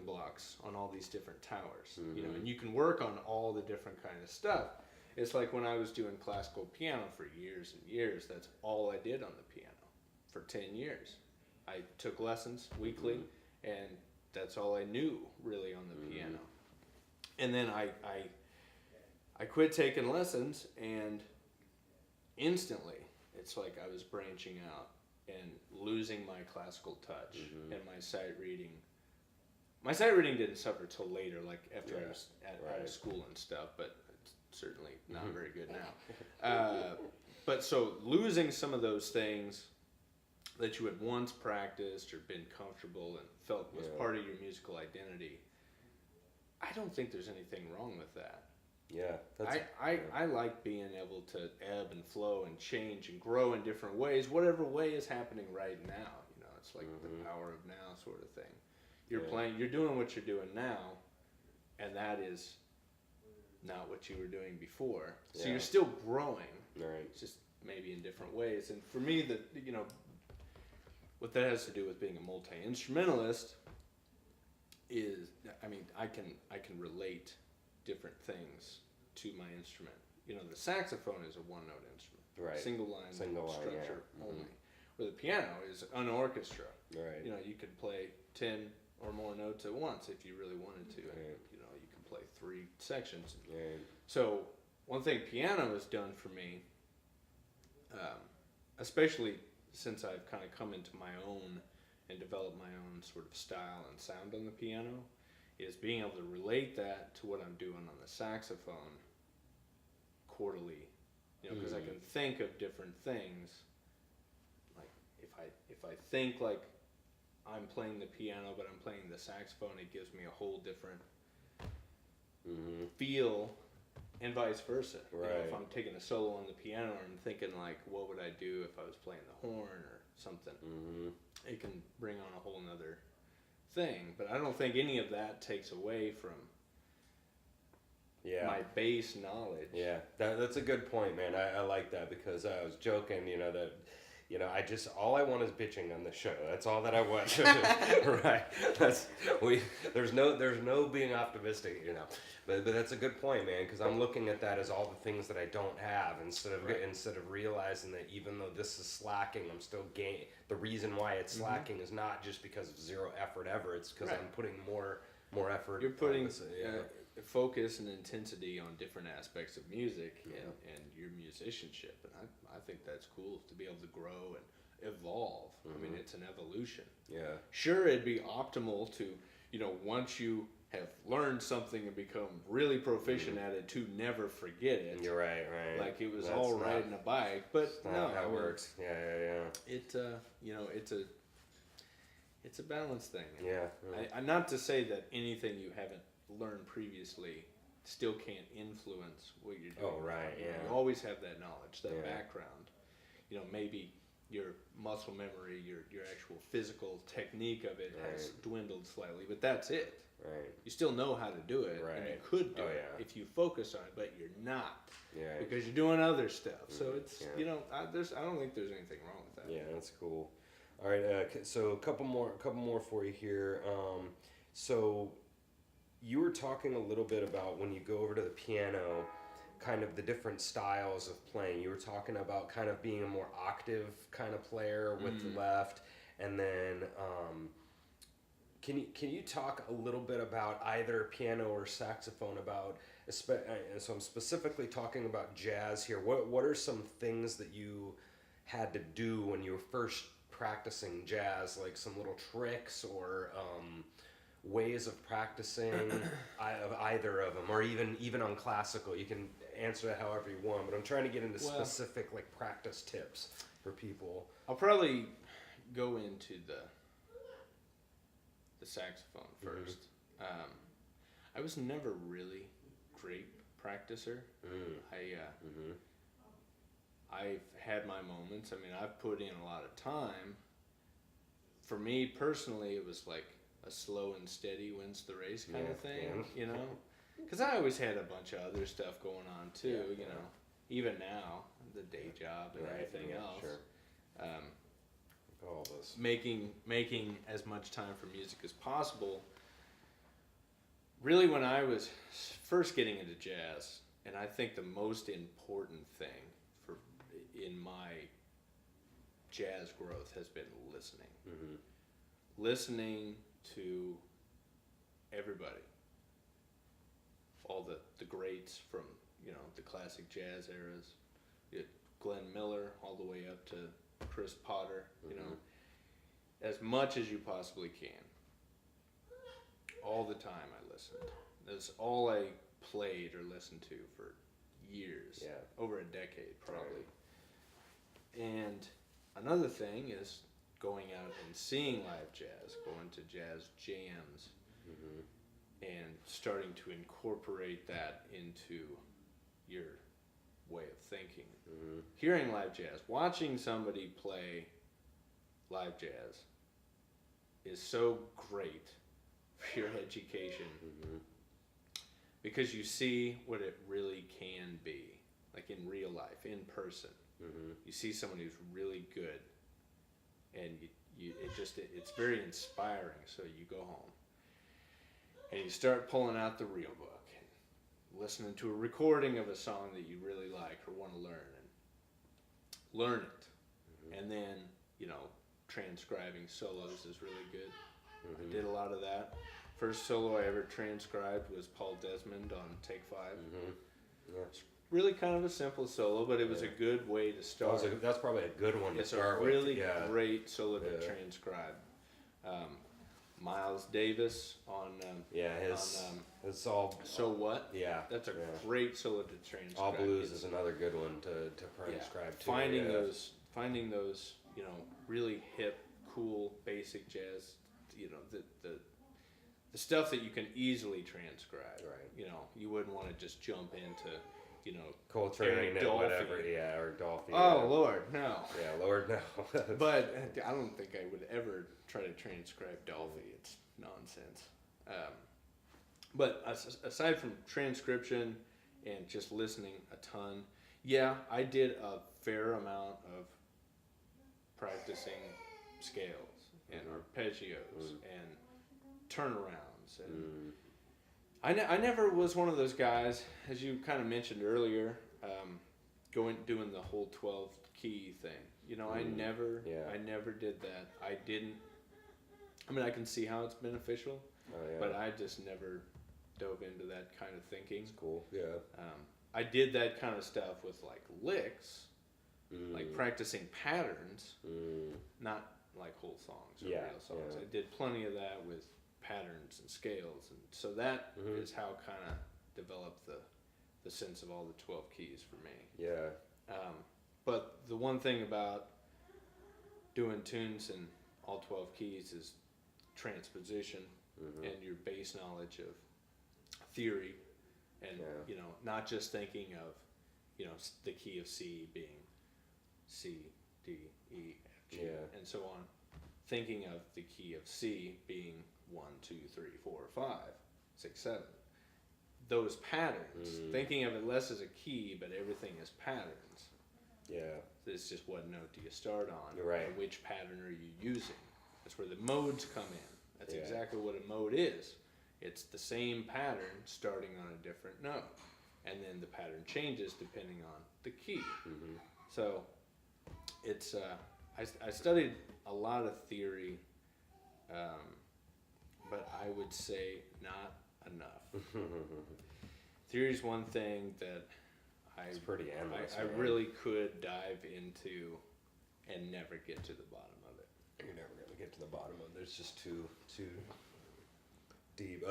blocks on all these different towers, and you can work on all the different kind of stuff. It's like when I was doing classical piano for years and years, that's all I did on the piano for 10 years. I took lessons weekly, and that's all I knew really on the piano. And then I quit taking lessons, and instantly it's like I was branching out and losing my classical touch and my sight reading. My sight reading didn't suffer till later, like after I was out of school and stuff, but it's certainly not very good now. But so losing some of those things that you had once practiced or been comfortable and felt was part of your musical identity, I don't think there's anything wrong with that. Yeah, I like being able to ebb and flow and change and grow in different ways, whatever way is happening right now. It's like the power of now sort of thing. You're doing what you're doing now, and that is not what you were doing before. So you're still growing, just maybe in different ways. And for me, what that has to do with being a multi-instrumentalist is, I mean, I can relate different things to my instrument. The saxophone is a one-note instrument, single line structure only. Where the piano is an orchestra. You could play 10 or more notes at once if you really wanted to. And, you can play 3 sections. So one thing piano has done for me, especially since I've kind of come into my own and developed my own sort of style and sound on the piano, is being able to relate that to what I'm doing on the saxophone quarterly. Because I can think of different things. Like if I think like I'm playing the piano, but I'm playing the saxophone, it gives me a whole different feel and vice versa. Right. You know, if I'm taking a solo on the piano and I'm thinking like, what would I do if I was playing the horn or something? Mm-hmm. It can bring on a whole nother thing. But I don't think any of that takes away from my bass knowledge. Yeah, that's a good point, man. I like that because I was joking, that, all I want is bitching on the show. That's all that I want. Right. There's no being optimistic, But that's a good point, man, because I'm looking at that as all the things that I don't have instead of realizing that even though this is slacking, I'm still gaining. The reason why it's slacking is not just because of zero effort ever. It's because I'm putting more effort. You're putting focus and intensity on different aspects of music and your musicianship, and I think that's cool to be able to grow and evolve. I mean, it's an evolution. Yeah. Sure, it'd be optimal to, once you have learned something and become really proficient at it, to never forget it. You're right. Like it was all riding a bike, but no, how it works. Yeah. It it's a balance thing. Yeah. I'm not to say that anything you haven't learned previously still can't influence what you're doing. Oh, right, yeah. You always have that knowledge, that background. Maybe your muscle memory, your actual physical technique of it has dwindled slightly, but that's it. Right. You still know how to do it, and you could do it if you focus on it, but you're not. Yeah. Because you're doing other stuff. So it's, I don't think there's anything wrong with that. Yeah, that's cool. All right, so a couple more for you here. So you were talking a little bit about when you go over to the piano, kind of the different styles of playing. You were talking about kind of being a more octave kind of player with the left, and then can you talk a little bit about either piano or saxophone about? So I'm specifically talking about jazz here. What are some things that you had to do when you were first practicing jazz, like some little tricks or ways of practicing of either of them, or even on classical? You can answer that however you want, but I'm trying to get into specific like practice tips for people. I'll probably go into the saxophone first. I was never really great practicer. I've had my moments. I mean, I've put in a lot of time. For me personally, it was like a slow and steady wins the race kind of thing, Because I always had a bunch of other stuff going on too, even now, the day job and everything else. Sure. All this. Making as much time for music as possible. Really, when I was first getting into jazz, and I think the most important thing in my jazz growth has been listening. Listening to everybody. All the greats from, the classic jazz eras. Glenn Miller all the way up to Chris Potter, as much as you possibly can. All the time I listened. That's all I played or listened to for years. Over a decade probably. And another thing is going out and seeing live jazz, going to jazz jams, and starting to incorporate that into your way of thinking. Hearing live jazz, watching somebody play live jazz is so great for your education because you see what it really can be, like in real life, in person. You see someone who's really good, and it's very inspiring. So you go home and you start pulling out the real book and listening to a recording of a song that you really like or want to learn, and learn it. And then, transcribing solos is really good. I did a lot of that. First solo I ever transcribed was Paul Desmond on Take 5. It's really kind of a simple solo, but it was a good way to start. That's probably a good one to start with. It's a really great solo to transcribe. Miles Davis on it's all So What? Yeah, that's a great solo to transcribe. All Blues is another good one to transcribe too. Finding those really hip, cool, basic jazz, the the stuff that you can easily transcribe. Right. You know, you wouldn't want to just jump into, you know, Coltrane Dolphy. or whatever, yeah, or Dolphy. Oh yeah. Lord, no. Yeah, Lord, no. But I don't think I would ever try to transcribe Dolphy. It's nonsense. But aside from transcription and just listening a ton, yeah, I did a fair amount of practicing scales and arpeggios and turnarounds. And I never was one of those guys, as you kind of mentioned earlier, doing the whole 12 key thing. You know, I never did that. I didn't. I mean, I can see how it's beneficial, but I just never dove into that kind of thinking. It's cool. Yeah. I did that kind of stuff with like licks, like practicing patterns, not like whole songs or real songs. I did plenty of that with patterns and scales, and so that is how kind of developed the sense of all the 12 keys for me. Yeah. But the one thing about doing tunes in all 12 keys is transposition and your base knowledge of theory, and you know, not just thinking of, you know, the key of C being C, D, E, F, G, and so on. Thinking of the key of C being 1, 2, 3, 4, 5, 6, 7. Those patterns. Thinking of it less as a key, but everything as patterns. Yeah. It's just what note do you start on? Right. And which pattern are you using? That's where the modes come in. That's exactly what a mode is. It's the same pattern starting on a different note. And then the pattern changes depending on the key. So it's, I studied a lot of theory, but I would say not enough. Theory is one thing that it's pretty endless. I really could dive into and never get to the bottom of it. You're never gonna get to the bottom of it. It's just too deep.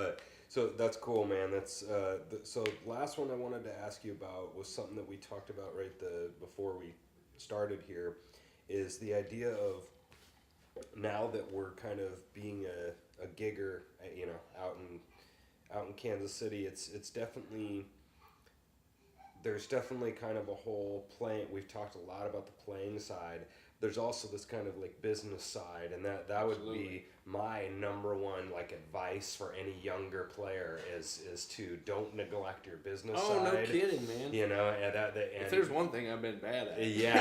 So that's cool, man. That's so last one I wanted to ask you about was something that we talked about before we started here, is the idea of now that we're kind of being a gigger, you know, out in Kansas City. It's definitely. There's definitely kind of a whole playing. We've talked a lot about the playing side. There's also this kind of like business side, and that would be my number one like advice for any younger player is to don't neglect your business side. Oh, no kidding, man. You know, and if there's one thing I've been bad at. Yeah,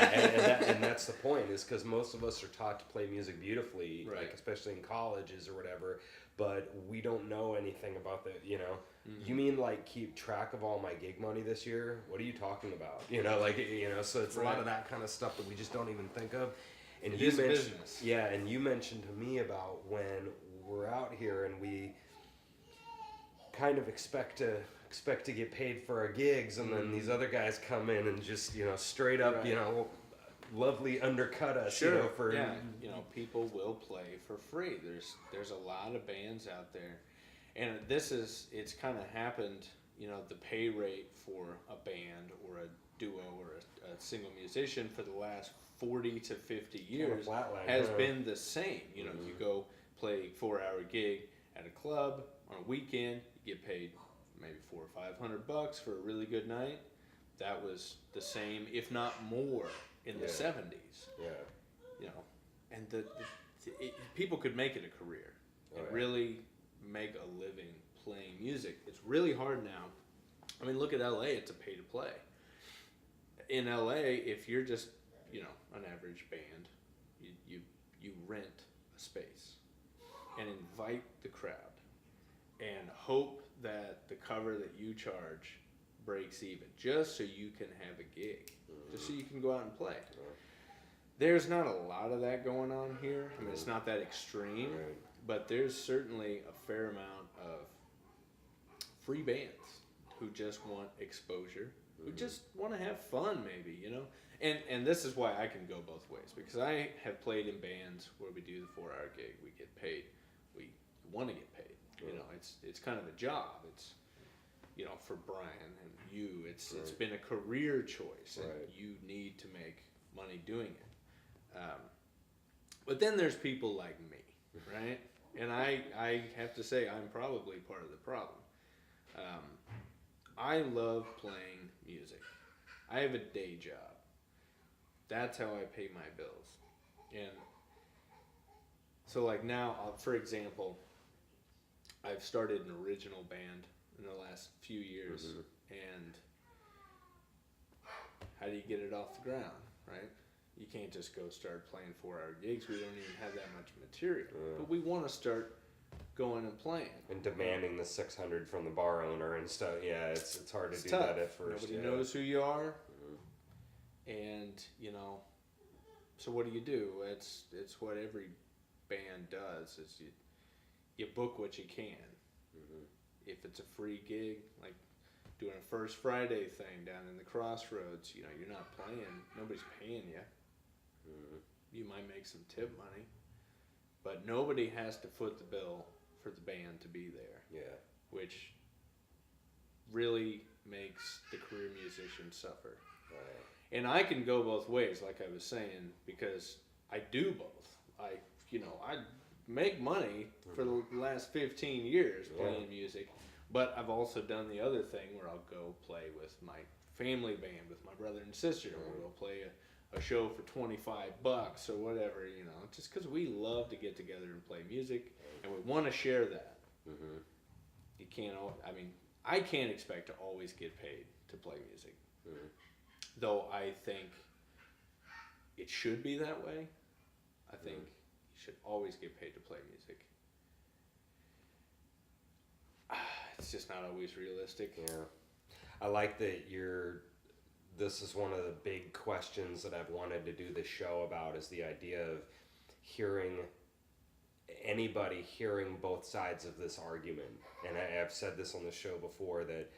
and that's the point, is because most of us are taught to play music beautifully, right, like especially in colleges or whatever, but we don't know anything about the, you know. You mean like keep track of all my gig money this year? What are you talking about? You know, like, you know, so it's a lot of that kind of stuff that we just don't even think of. And you mentioned, business. Yeah, and you mentioned to me about when we're out here and we kind of expect to get paid for our gigs, and then these other guys come in and just, you know, straight up, you know, lovely undercut us. Sure. You know, for you know, people will play for free. There's a lot of bands out there. And it's kind of happened, you know, the pay rate for a band or a duo or a single musician for the last 40 to 50 years has been the same. You know, you go play 4-hour gig at a club on a weekend, you get paid maybe $400 or $500 for a really good night. That was the same, if not more, in the 70s. Yeah. You know, and people could make it a career and really make a living playing music. It's really hard now. I mean, look at LA. It's a pay to play. In LA, if you're just, you know, an average band, you rent a space and invite the crowd and hope that the cover that you charge breaks even, just so you can have a gig, just so you can go out and play. There's not a lot of that going on here. I mean, it's not that extreme. But there's certainly a fair amount of free bands who just want exposure, who just want to have fun, maybe, you know. And this is why I can go both ways, because I have played in bands where we do the 4-hour gig, we get paid, we want to get paid. You know, it's kind of a job. It's, you know, for Brian and you, it's been a career choice, and you need to make money doing it. But then there's people like me, right? And I have to say I'm probably part of the problem. I love playing music. I have a day job. That's how I pay my bills. And so like now, for example, I've started an original band in the last few years. And how do you get it off the ground, right? You can't just go start playing 4-hour gigs. We don't even have that much material. But we want to start going and playing. And demanding the 600 from the bar owner and stuff. Yeah, it's hard to do tough. that at first. Nobody knows who you are. And, so what do? It's what every band does is you book what you can. If it's a free gig, like doing a First Friday thing down in the Crossroads, you're not playing, nobody's paying you. You might make some tip money, but nobody has to foot the bill for the band to be there. Yeah. Which really makes the career musician suffer. Right. And I can go both ways, like I was saying, because I do both. I make money for the last 15 years playing music, but I've also done the other thing where I'll go play with my family band, with my brother and sister, and we'll go play a show for $25 or whatever, just because we love to get together and play music, and we want to share that. You can't, I can't expect to always get paid to play music. Though I think it should be that way. I think you should always get paid to play music. It's just not always realistic. Yeah. I like that this is one of the big questions that I've wanted to do this show about, is the idea of hearing both sides of this argument. And I've said this on the show before, that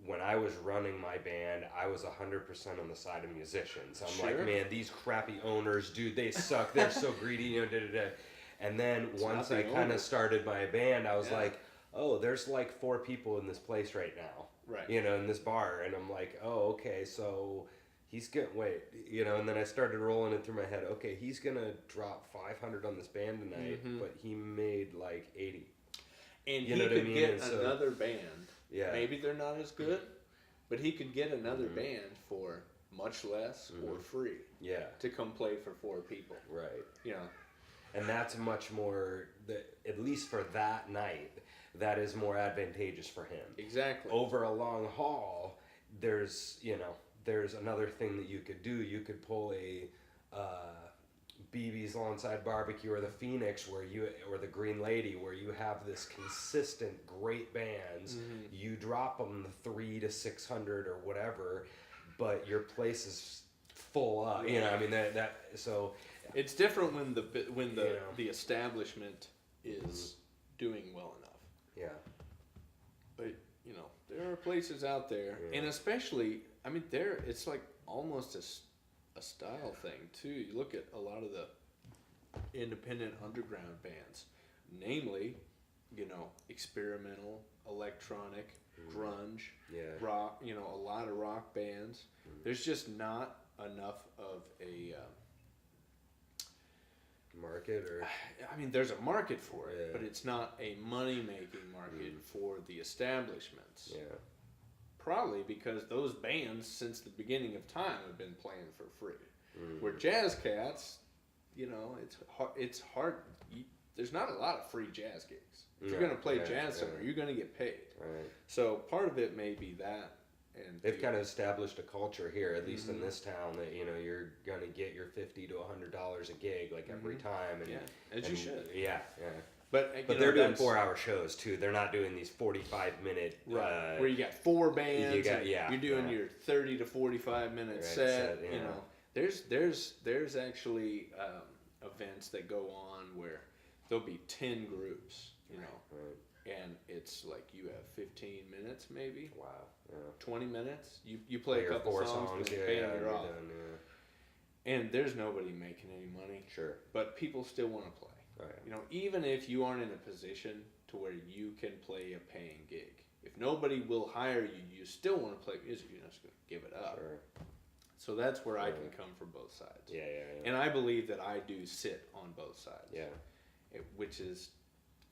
when I was running my band, I was 100% on the side of musicians. I'm like, man, these crappy owners, dude, they suck. They're so greedy, And then once I kind of started my band, I was like, oh, there's like 4 people in this place right now. Right. In this bar. And I'm like, oh, okay, so he's going to, and then I started rolling it through my head. Okay, he's going to drop 500 on this band tonight, but he made like 80. And he could get another band. Yeah. Maybe they're not as good, but he could get another band for much less or free. Yeah. To come play for 4 people. Right. And that's much more, at least for that night, that is more advantageous for him. Exactly. Over a long haul, there's another thing that you could do. You could pull a BB's Lawn-Side Barbecue or the Phoenix, or the Green Lady, where you have this consistent great bands. You drop them the 300 to 600 or whatever, but your place is full up. So it's different when the establishment is doing well enough. Yeah. But there are places out there, and especially it's like almost a style thing too. You look at a lot of the independent underground bands, namely, experimental, electronic, grunge, rock. A lot of rock bands. There's just not enough of a market, or there's a market for it, but it's not a money-making market for the establishments. Yeah. Probably because those bands, since the beginning of time, have been playing for free. Where jazz cats, it's hard. There's not a lot of free jazz gigs. If you're going to play jazz somewhere, you're going to get paid. Right. So part of it may be that. And they've kind of established a culture here, at least in this town, that you're going to get your $50 to $100 a gig like every time. And, you should. Yeah. But they're doing 4-hour shows too. They're not doing these 45-minute where you got 4 bands. You're doing your 30 to 45-minute set. There's actually events that go on where there'll be 10 groups. And it's like you have 15 minutes maybe. Wow. Yeah. 20 minutes. You play a couple songs and you're off. And there's nobody making any money. Sure. But people still want to play. Right. Even if you aren't in a position to where you can play a paying gig, if nobody will hire you, you still want to play music. You're not just going to give it up. Sure. So that's where I can come from both sides. Yeah. And I believe that I do sit on both sides. Yeah. which is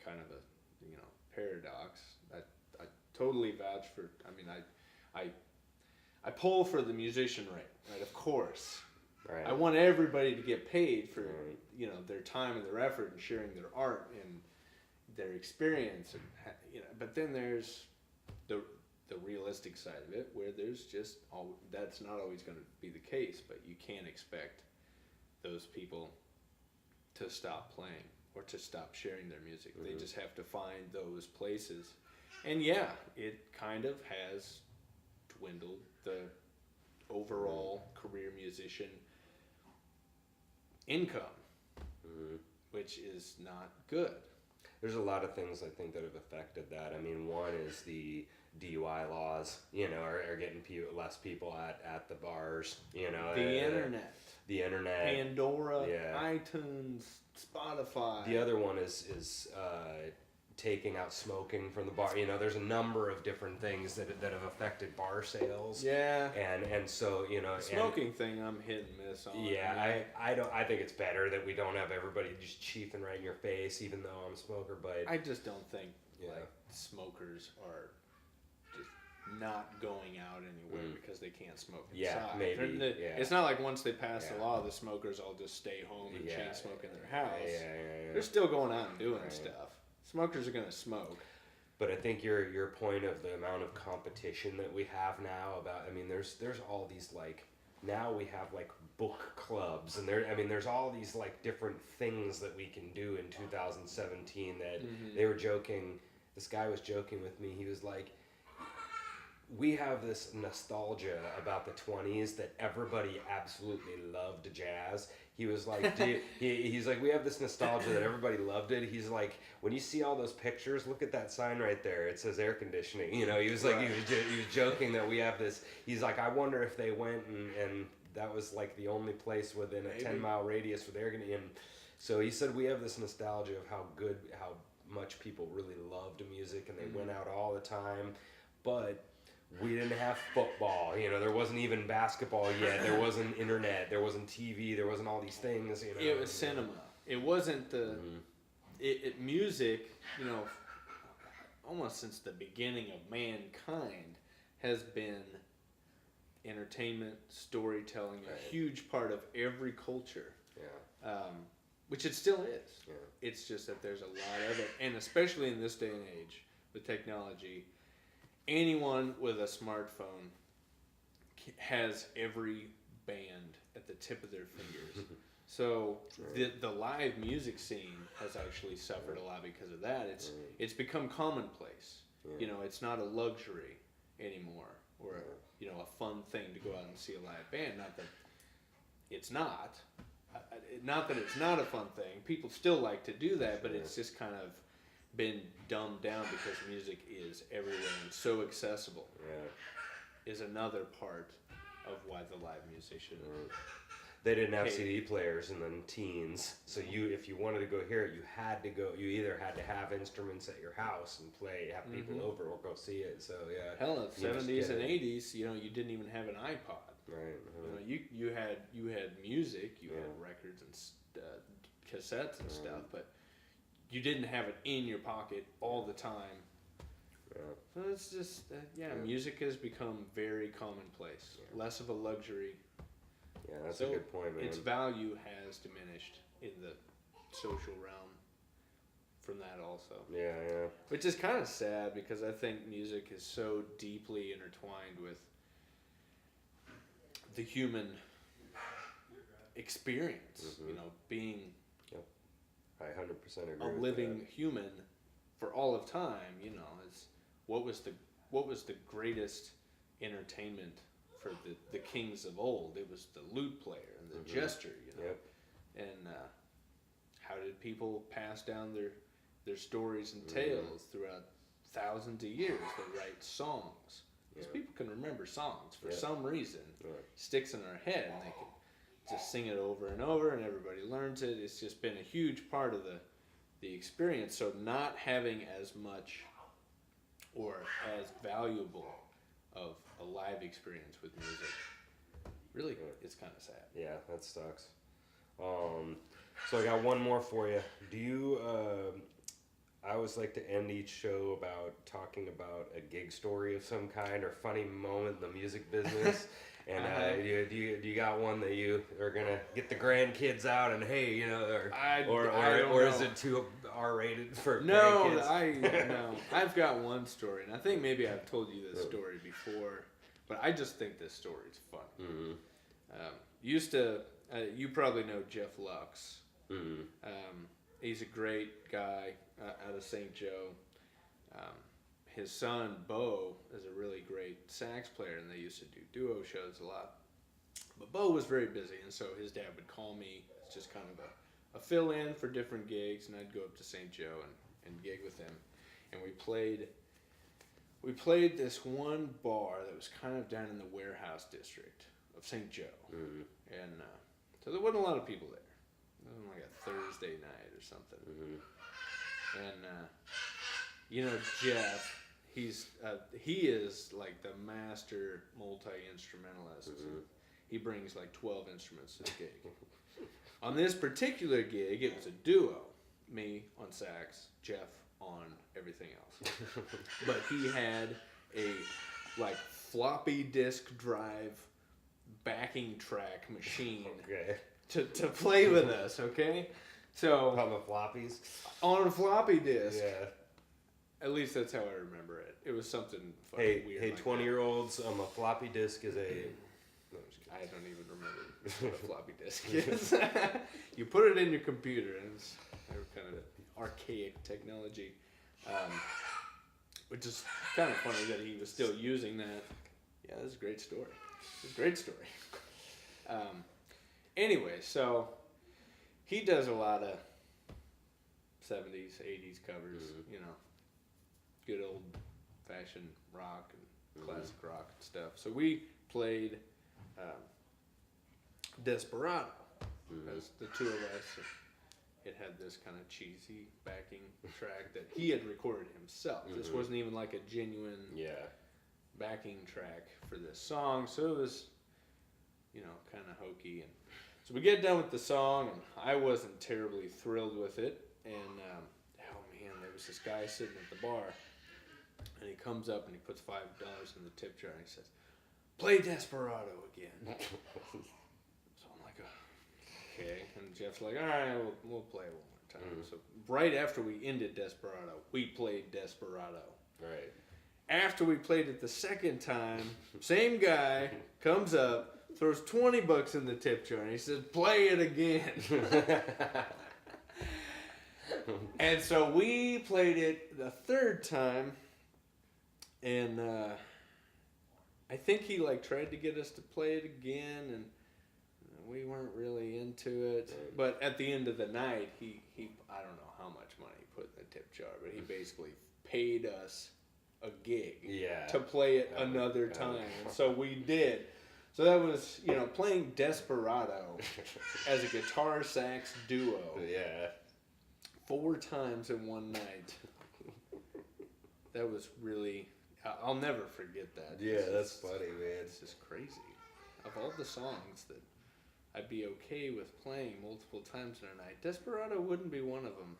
kind of a paradox. I totally vouch for. I mean, I pull for the musician right? Of course. Right. I want everybody to get paid for their time and their effort and sharing their art and their experience, and but then there's the realistic side of it, where there's just that's not always going to be the case, but you can't expect those people to stop playing or to stop sharing their music. They just have to find those places, and it kind of has dwindled the overall career musician income, which is not good. There's a lot of things I think that have affected that. I mean, one is the DUI laws, are getting less people at the bars, the internet, Pandora, iTunes, Spotify. The other one is taking out smoking from the bar. There's a number of different things that have affected bar sales. Yeah. And so, the smoking thing I'm hit and miss on. Yeah, I think it's better that we don't have everybody just chiefing right in your face, even though I'm a smoker, but I just don't think smokers are just not going out anywhere because they can't smoke inside. Yeah, maybe. It's not like once they pass the law, the smokers all just stay home and chain smoke in their house. Yeah. They're still going out and doing stuff. Smokers are going to smoke. But I think your point of the amount of competition that we have now there's all these now we have book clubs, and there's all these different things that we can do in 2017 that they were joking. This guy was joking with me. He was like, we have this nostalgia about the 20s that everybody absolutely loved jazz. He was like, he's like, we have this nostalgia that everybody loved it. He's like, when you see all those pictures, look at that sign right there. It says air conditioning. He was like, he was joking that we have this. He's like, I wonder if they went and that was the only place within a 10-mile radius with air conditioning. And so he said we have this nostalgia of how much people really loved music and they went out all the time, but we didn't have football, there wasn't even basketball yet, there wasn't internet, there wasn't TV, there wasn't all these things, It was cinema. It wasn't the music, almost since the beginning of mankind has been entertainment, storytelling, a huge part of every culture. Which it still is. It's just that there's a lot of it, and especially in this day and age with technology, anyone with a smartphone has every band at the tip of their fingers. So the live music scene has actually suffered a lot because of that. It's become commonplace. It's not a luxury anymore, or a fun thing to go out and see a live band. Not that it's not. Not that it's not a fun thing. People still like to do that, but it's just kind of been dumbed down because music is everywhere and so accessible. Is another part of why the live musician. They didn't have CD players in the teens, so if you wanted to go hear it, you had to go. You either had to have instruments at your house and have people over, or go see it. So hell, in the 70s and 80s, you didn't even have an iPod. Right. You had music, you had records and cassettes and stuff, but you didn't have it in your pocket all the time. So it's just music has become very commonplace, less of a luxury. Yeah, that's a good point, man. Its value has diminished in the social realm from that also. Yeah. Which is kind of sad because I think music is so deeply intertwined with the human experience, being I 100% agree a with living that. human for all of time. Is what was the greatest entertainment for the kings of old? It was the lute player and the jester, and how did people pass down their stories and tales throughout thousands of years? They write songs. Because people can remember songs for some reason. Sticks in our head, and they can just sing it over and over, and everybody learns it. It's just been a huge part of the experience. So not having as much or as valuable of a live experience with music, really, it's kind of sad. Yeah, that sucks. So I got one more for you. Do you? I always like to end each show about talking about a gig story of some kind or funny moment in the music business. And do you got one that you are gonna get the grandkids out and hey, you know, or is it too R-rated for grandkids? No. I've got one story, and I think maybe I've told you this story before, but I just think this story is funny. Mm-hmm. You probably know Jeff Lux. Mm-hmm. He's a great guy out of St. Joe. His son, Bo, is a really great sax player, and they used to do duo shows a lot. But Bo was very busy, and so his dad would call me. It's just kind of a fill-in for different gigs, and I'd go up to St. Joe and gig with him. And we played this one bar that was kind of down in the warehouse district of St. Joe. Mm-hmm. And so there wasn't a lot of people there. It was like a Thursday night or something. Mm-hmm. And, you know, Jeff, he is like the master multi-instrumentalist. Mm-hmm. He brings like 12 instruments to the gig. On this particular gig, it was a duo. Me on sax, Jeff on everything else. But he had a like floppy disk drive backing track machine to play with us, okay? So on the floppies? On a floppy disk. Yeah. At least that's how I remember it. It was something fucking weird. Hey, like 20-year-olds, a floppy disk is a... No, I don't even remember what a floppy disk is. You put it in your computer, and it's kind of archaic technology. Which is kind of funny that he was still using that. Yeah, that's a great story. It's a great story. Anyway, so he does a lot of 70s, 80s covers, you know, good old-fashioned rock and classic rock and stuff. So we played Desperado as the two of us. It had this kind of cheesy backing track that he had recorded himself. Mm-hmm. This wasn't even like a genuine backing track for this song. So it was, you know, kind of hokey. And so we get done with the song, and I wasn't terribly thrilled with it. And, there was this guy sitting at the bar, and he comes up and he puts $5 in the tip jar, and he says, "Play Desperado again." So I'm like, okay. And Jeff's like, all right, we'll play it one more time. Mm-hmm. So right after we ended Desperado, we played Desperado. Right. After we played it the second time, same guy comes up, throws $20 in the tip jar, and he says, "Play it again." And so we played it the third time, and I think he like tried to get us to play it again, and we weren't really into it. But at the end of the night, he I don't know how much money he put in the tip jar, but he basically paid us a gig to play it another time. And so we did. So that was, you know, playing Desperado as a guitar sax duo. Yeah. 4 times in one night. That was really, I'll never forget that. Yeah, that's funny, man. It's just crazy. Of all the songs that I'd be okay with playing multiple times in a night, Desperado wouldn't be one of them.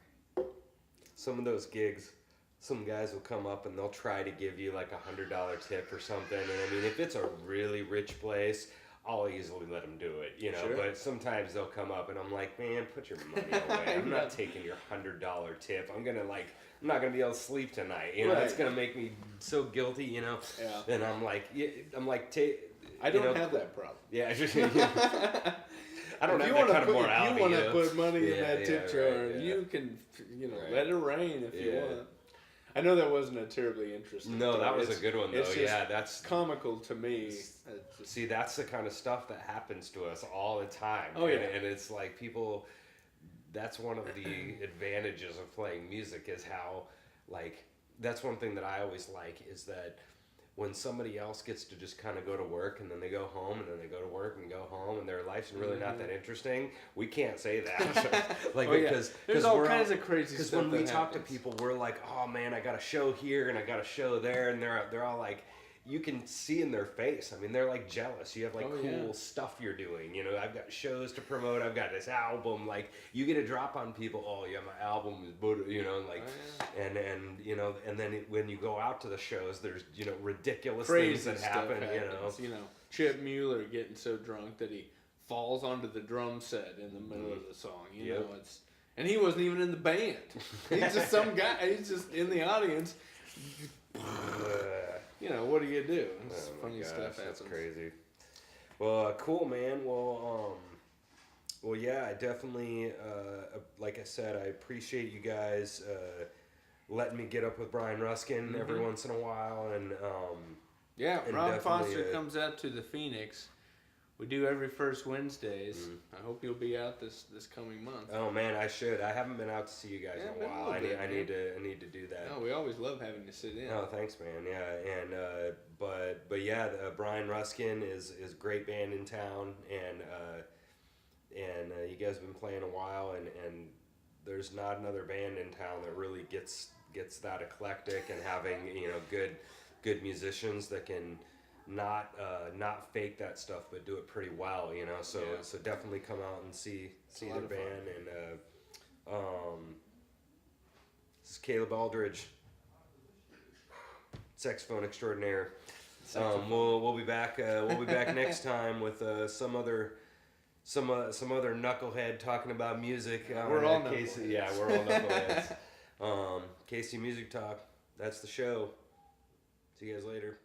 Some of those gigs, some guys will come up and they'll try to give you like $100 tip or something. And I mean, if it's a really rich place, I'll easily let them do it, you know. Sure. But sometimes they'll come up and I'm like, man, put your money away. I'm not taking your $100 tip. I'm not gonna be able to sleep tonight. You know, it's gonna make me so guilty, you know. Yeah. And I'm like, I don't have that problem. Yeah. I don't have that kind of morality. If you want to put money in that tip jar, you can, you know, let it rain if you want. I know that wasn't a terribly interesting. No, that was a good one though. It's just that's comical to me. See, that's the kind of stuff that happens to us all the time. Oh yeah, and it's like people. That's one of the advantages of playing music is how, like, that's one thing that I always like is that when somebody else gets to just kind of go to work and then they go home and then they go to work and go home and their life's really not that interesting, we can't say that. Like, because there's all kinds of crazy stuff. Because when we talk to people, we're like, oh man, I got a show here and I got a show there, and they're all like, you can see in their face. I mean, they're like jealous. You have like cool yeah. stuff you're doing. You know, I've got shows to promote. I've got this album. Like, you get a drop on people. Oh yeah, my album is Buddha. You know, like, and you know, and then when you go out to the shows, there's, you know, ridiculous Crazy things that stuff happen. happens, you know, Chip Mueller getting so drunk that he falls onto the drum set in the middle of the song. You know, and he wasn't even in the band. He's just some guy. He's just in the audience. You know, what do you do? It's funny stuff happens. That's crazy. Well, cool, man. Well, yeah, I definitely, like I said, I appreciate you guys letting me get up with Brian Ruskin every once in a while, and Rob Foster comes out to the Phoenix. We do every first Wednesdays. I hope you'll be out this coming month. Oh man, I should. I haven't been out to see you guys in a while. I need to do that. No, we always love having you sit in. Oh, thanks, man. Yeah, and but yeah, Brian Ruskin is a great band in town, and you guys have been playing a while, and there's not another band in town that really gets that eclectic and having, you know, good musicians that can not fake that stuff but do it pretty well, you know. So definitely come out and see their band. And this is Caleb Aldrich, saxophone extraordinaire. We'll be back next time with some other knucklehead talking about music. We're all knuckleheads. Yeah, we're all knuckleheads. Casey Music Talk. That's the show. See you guys later.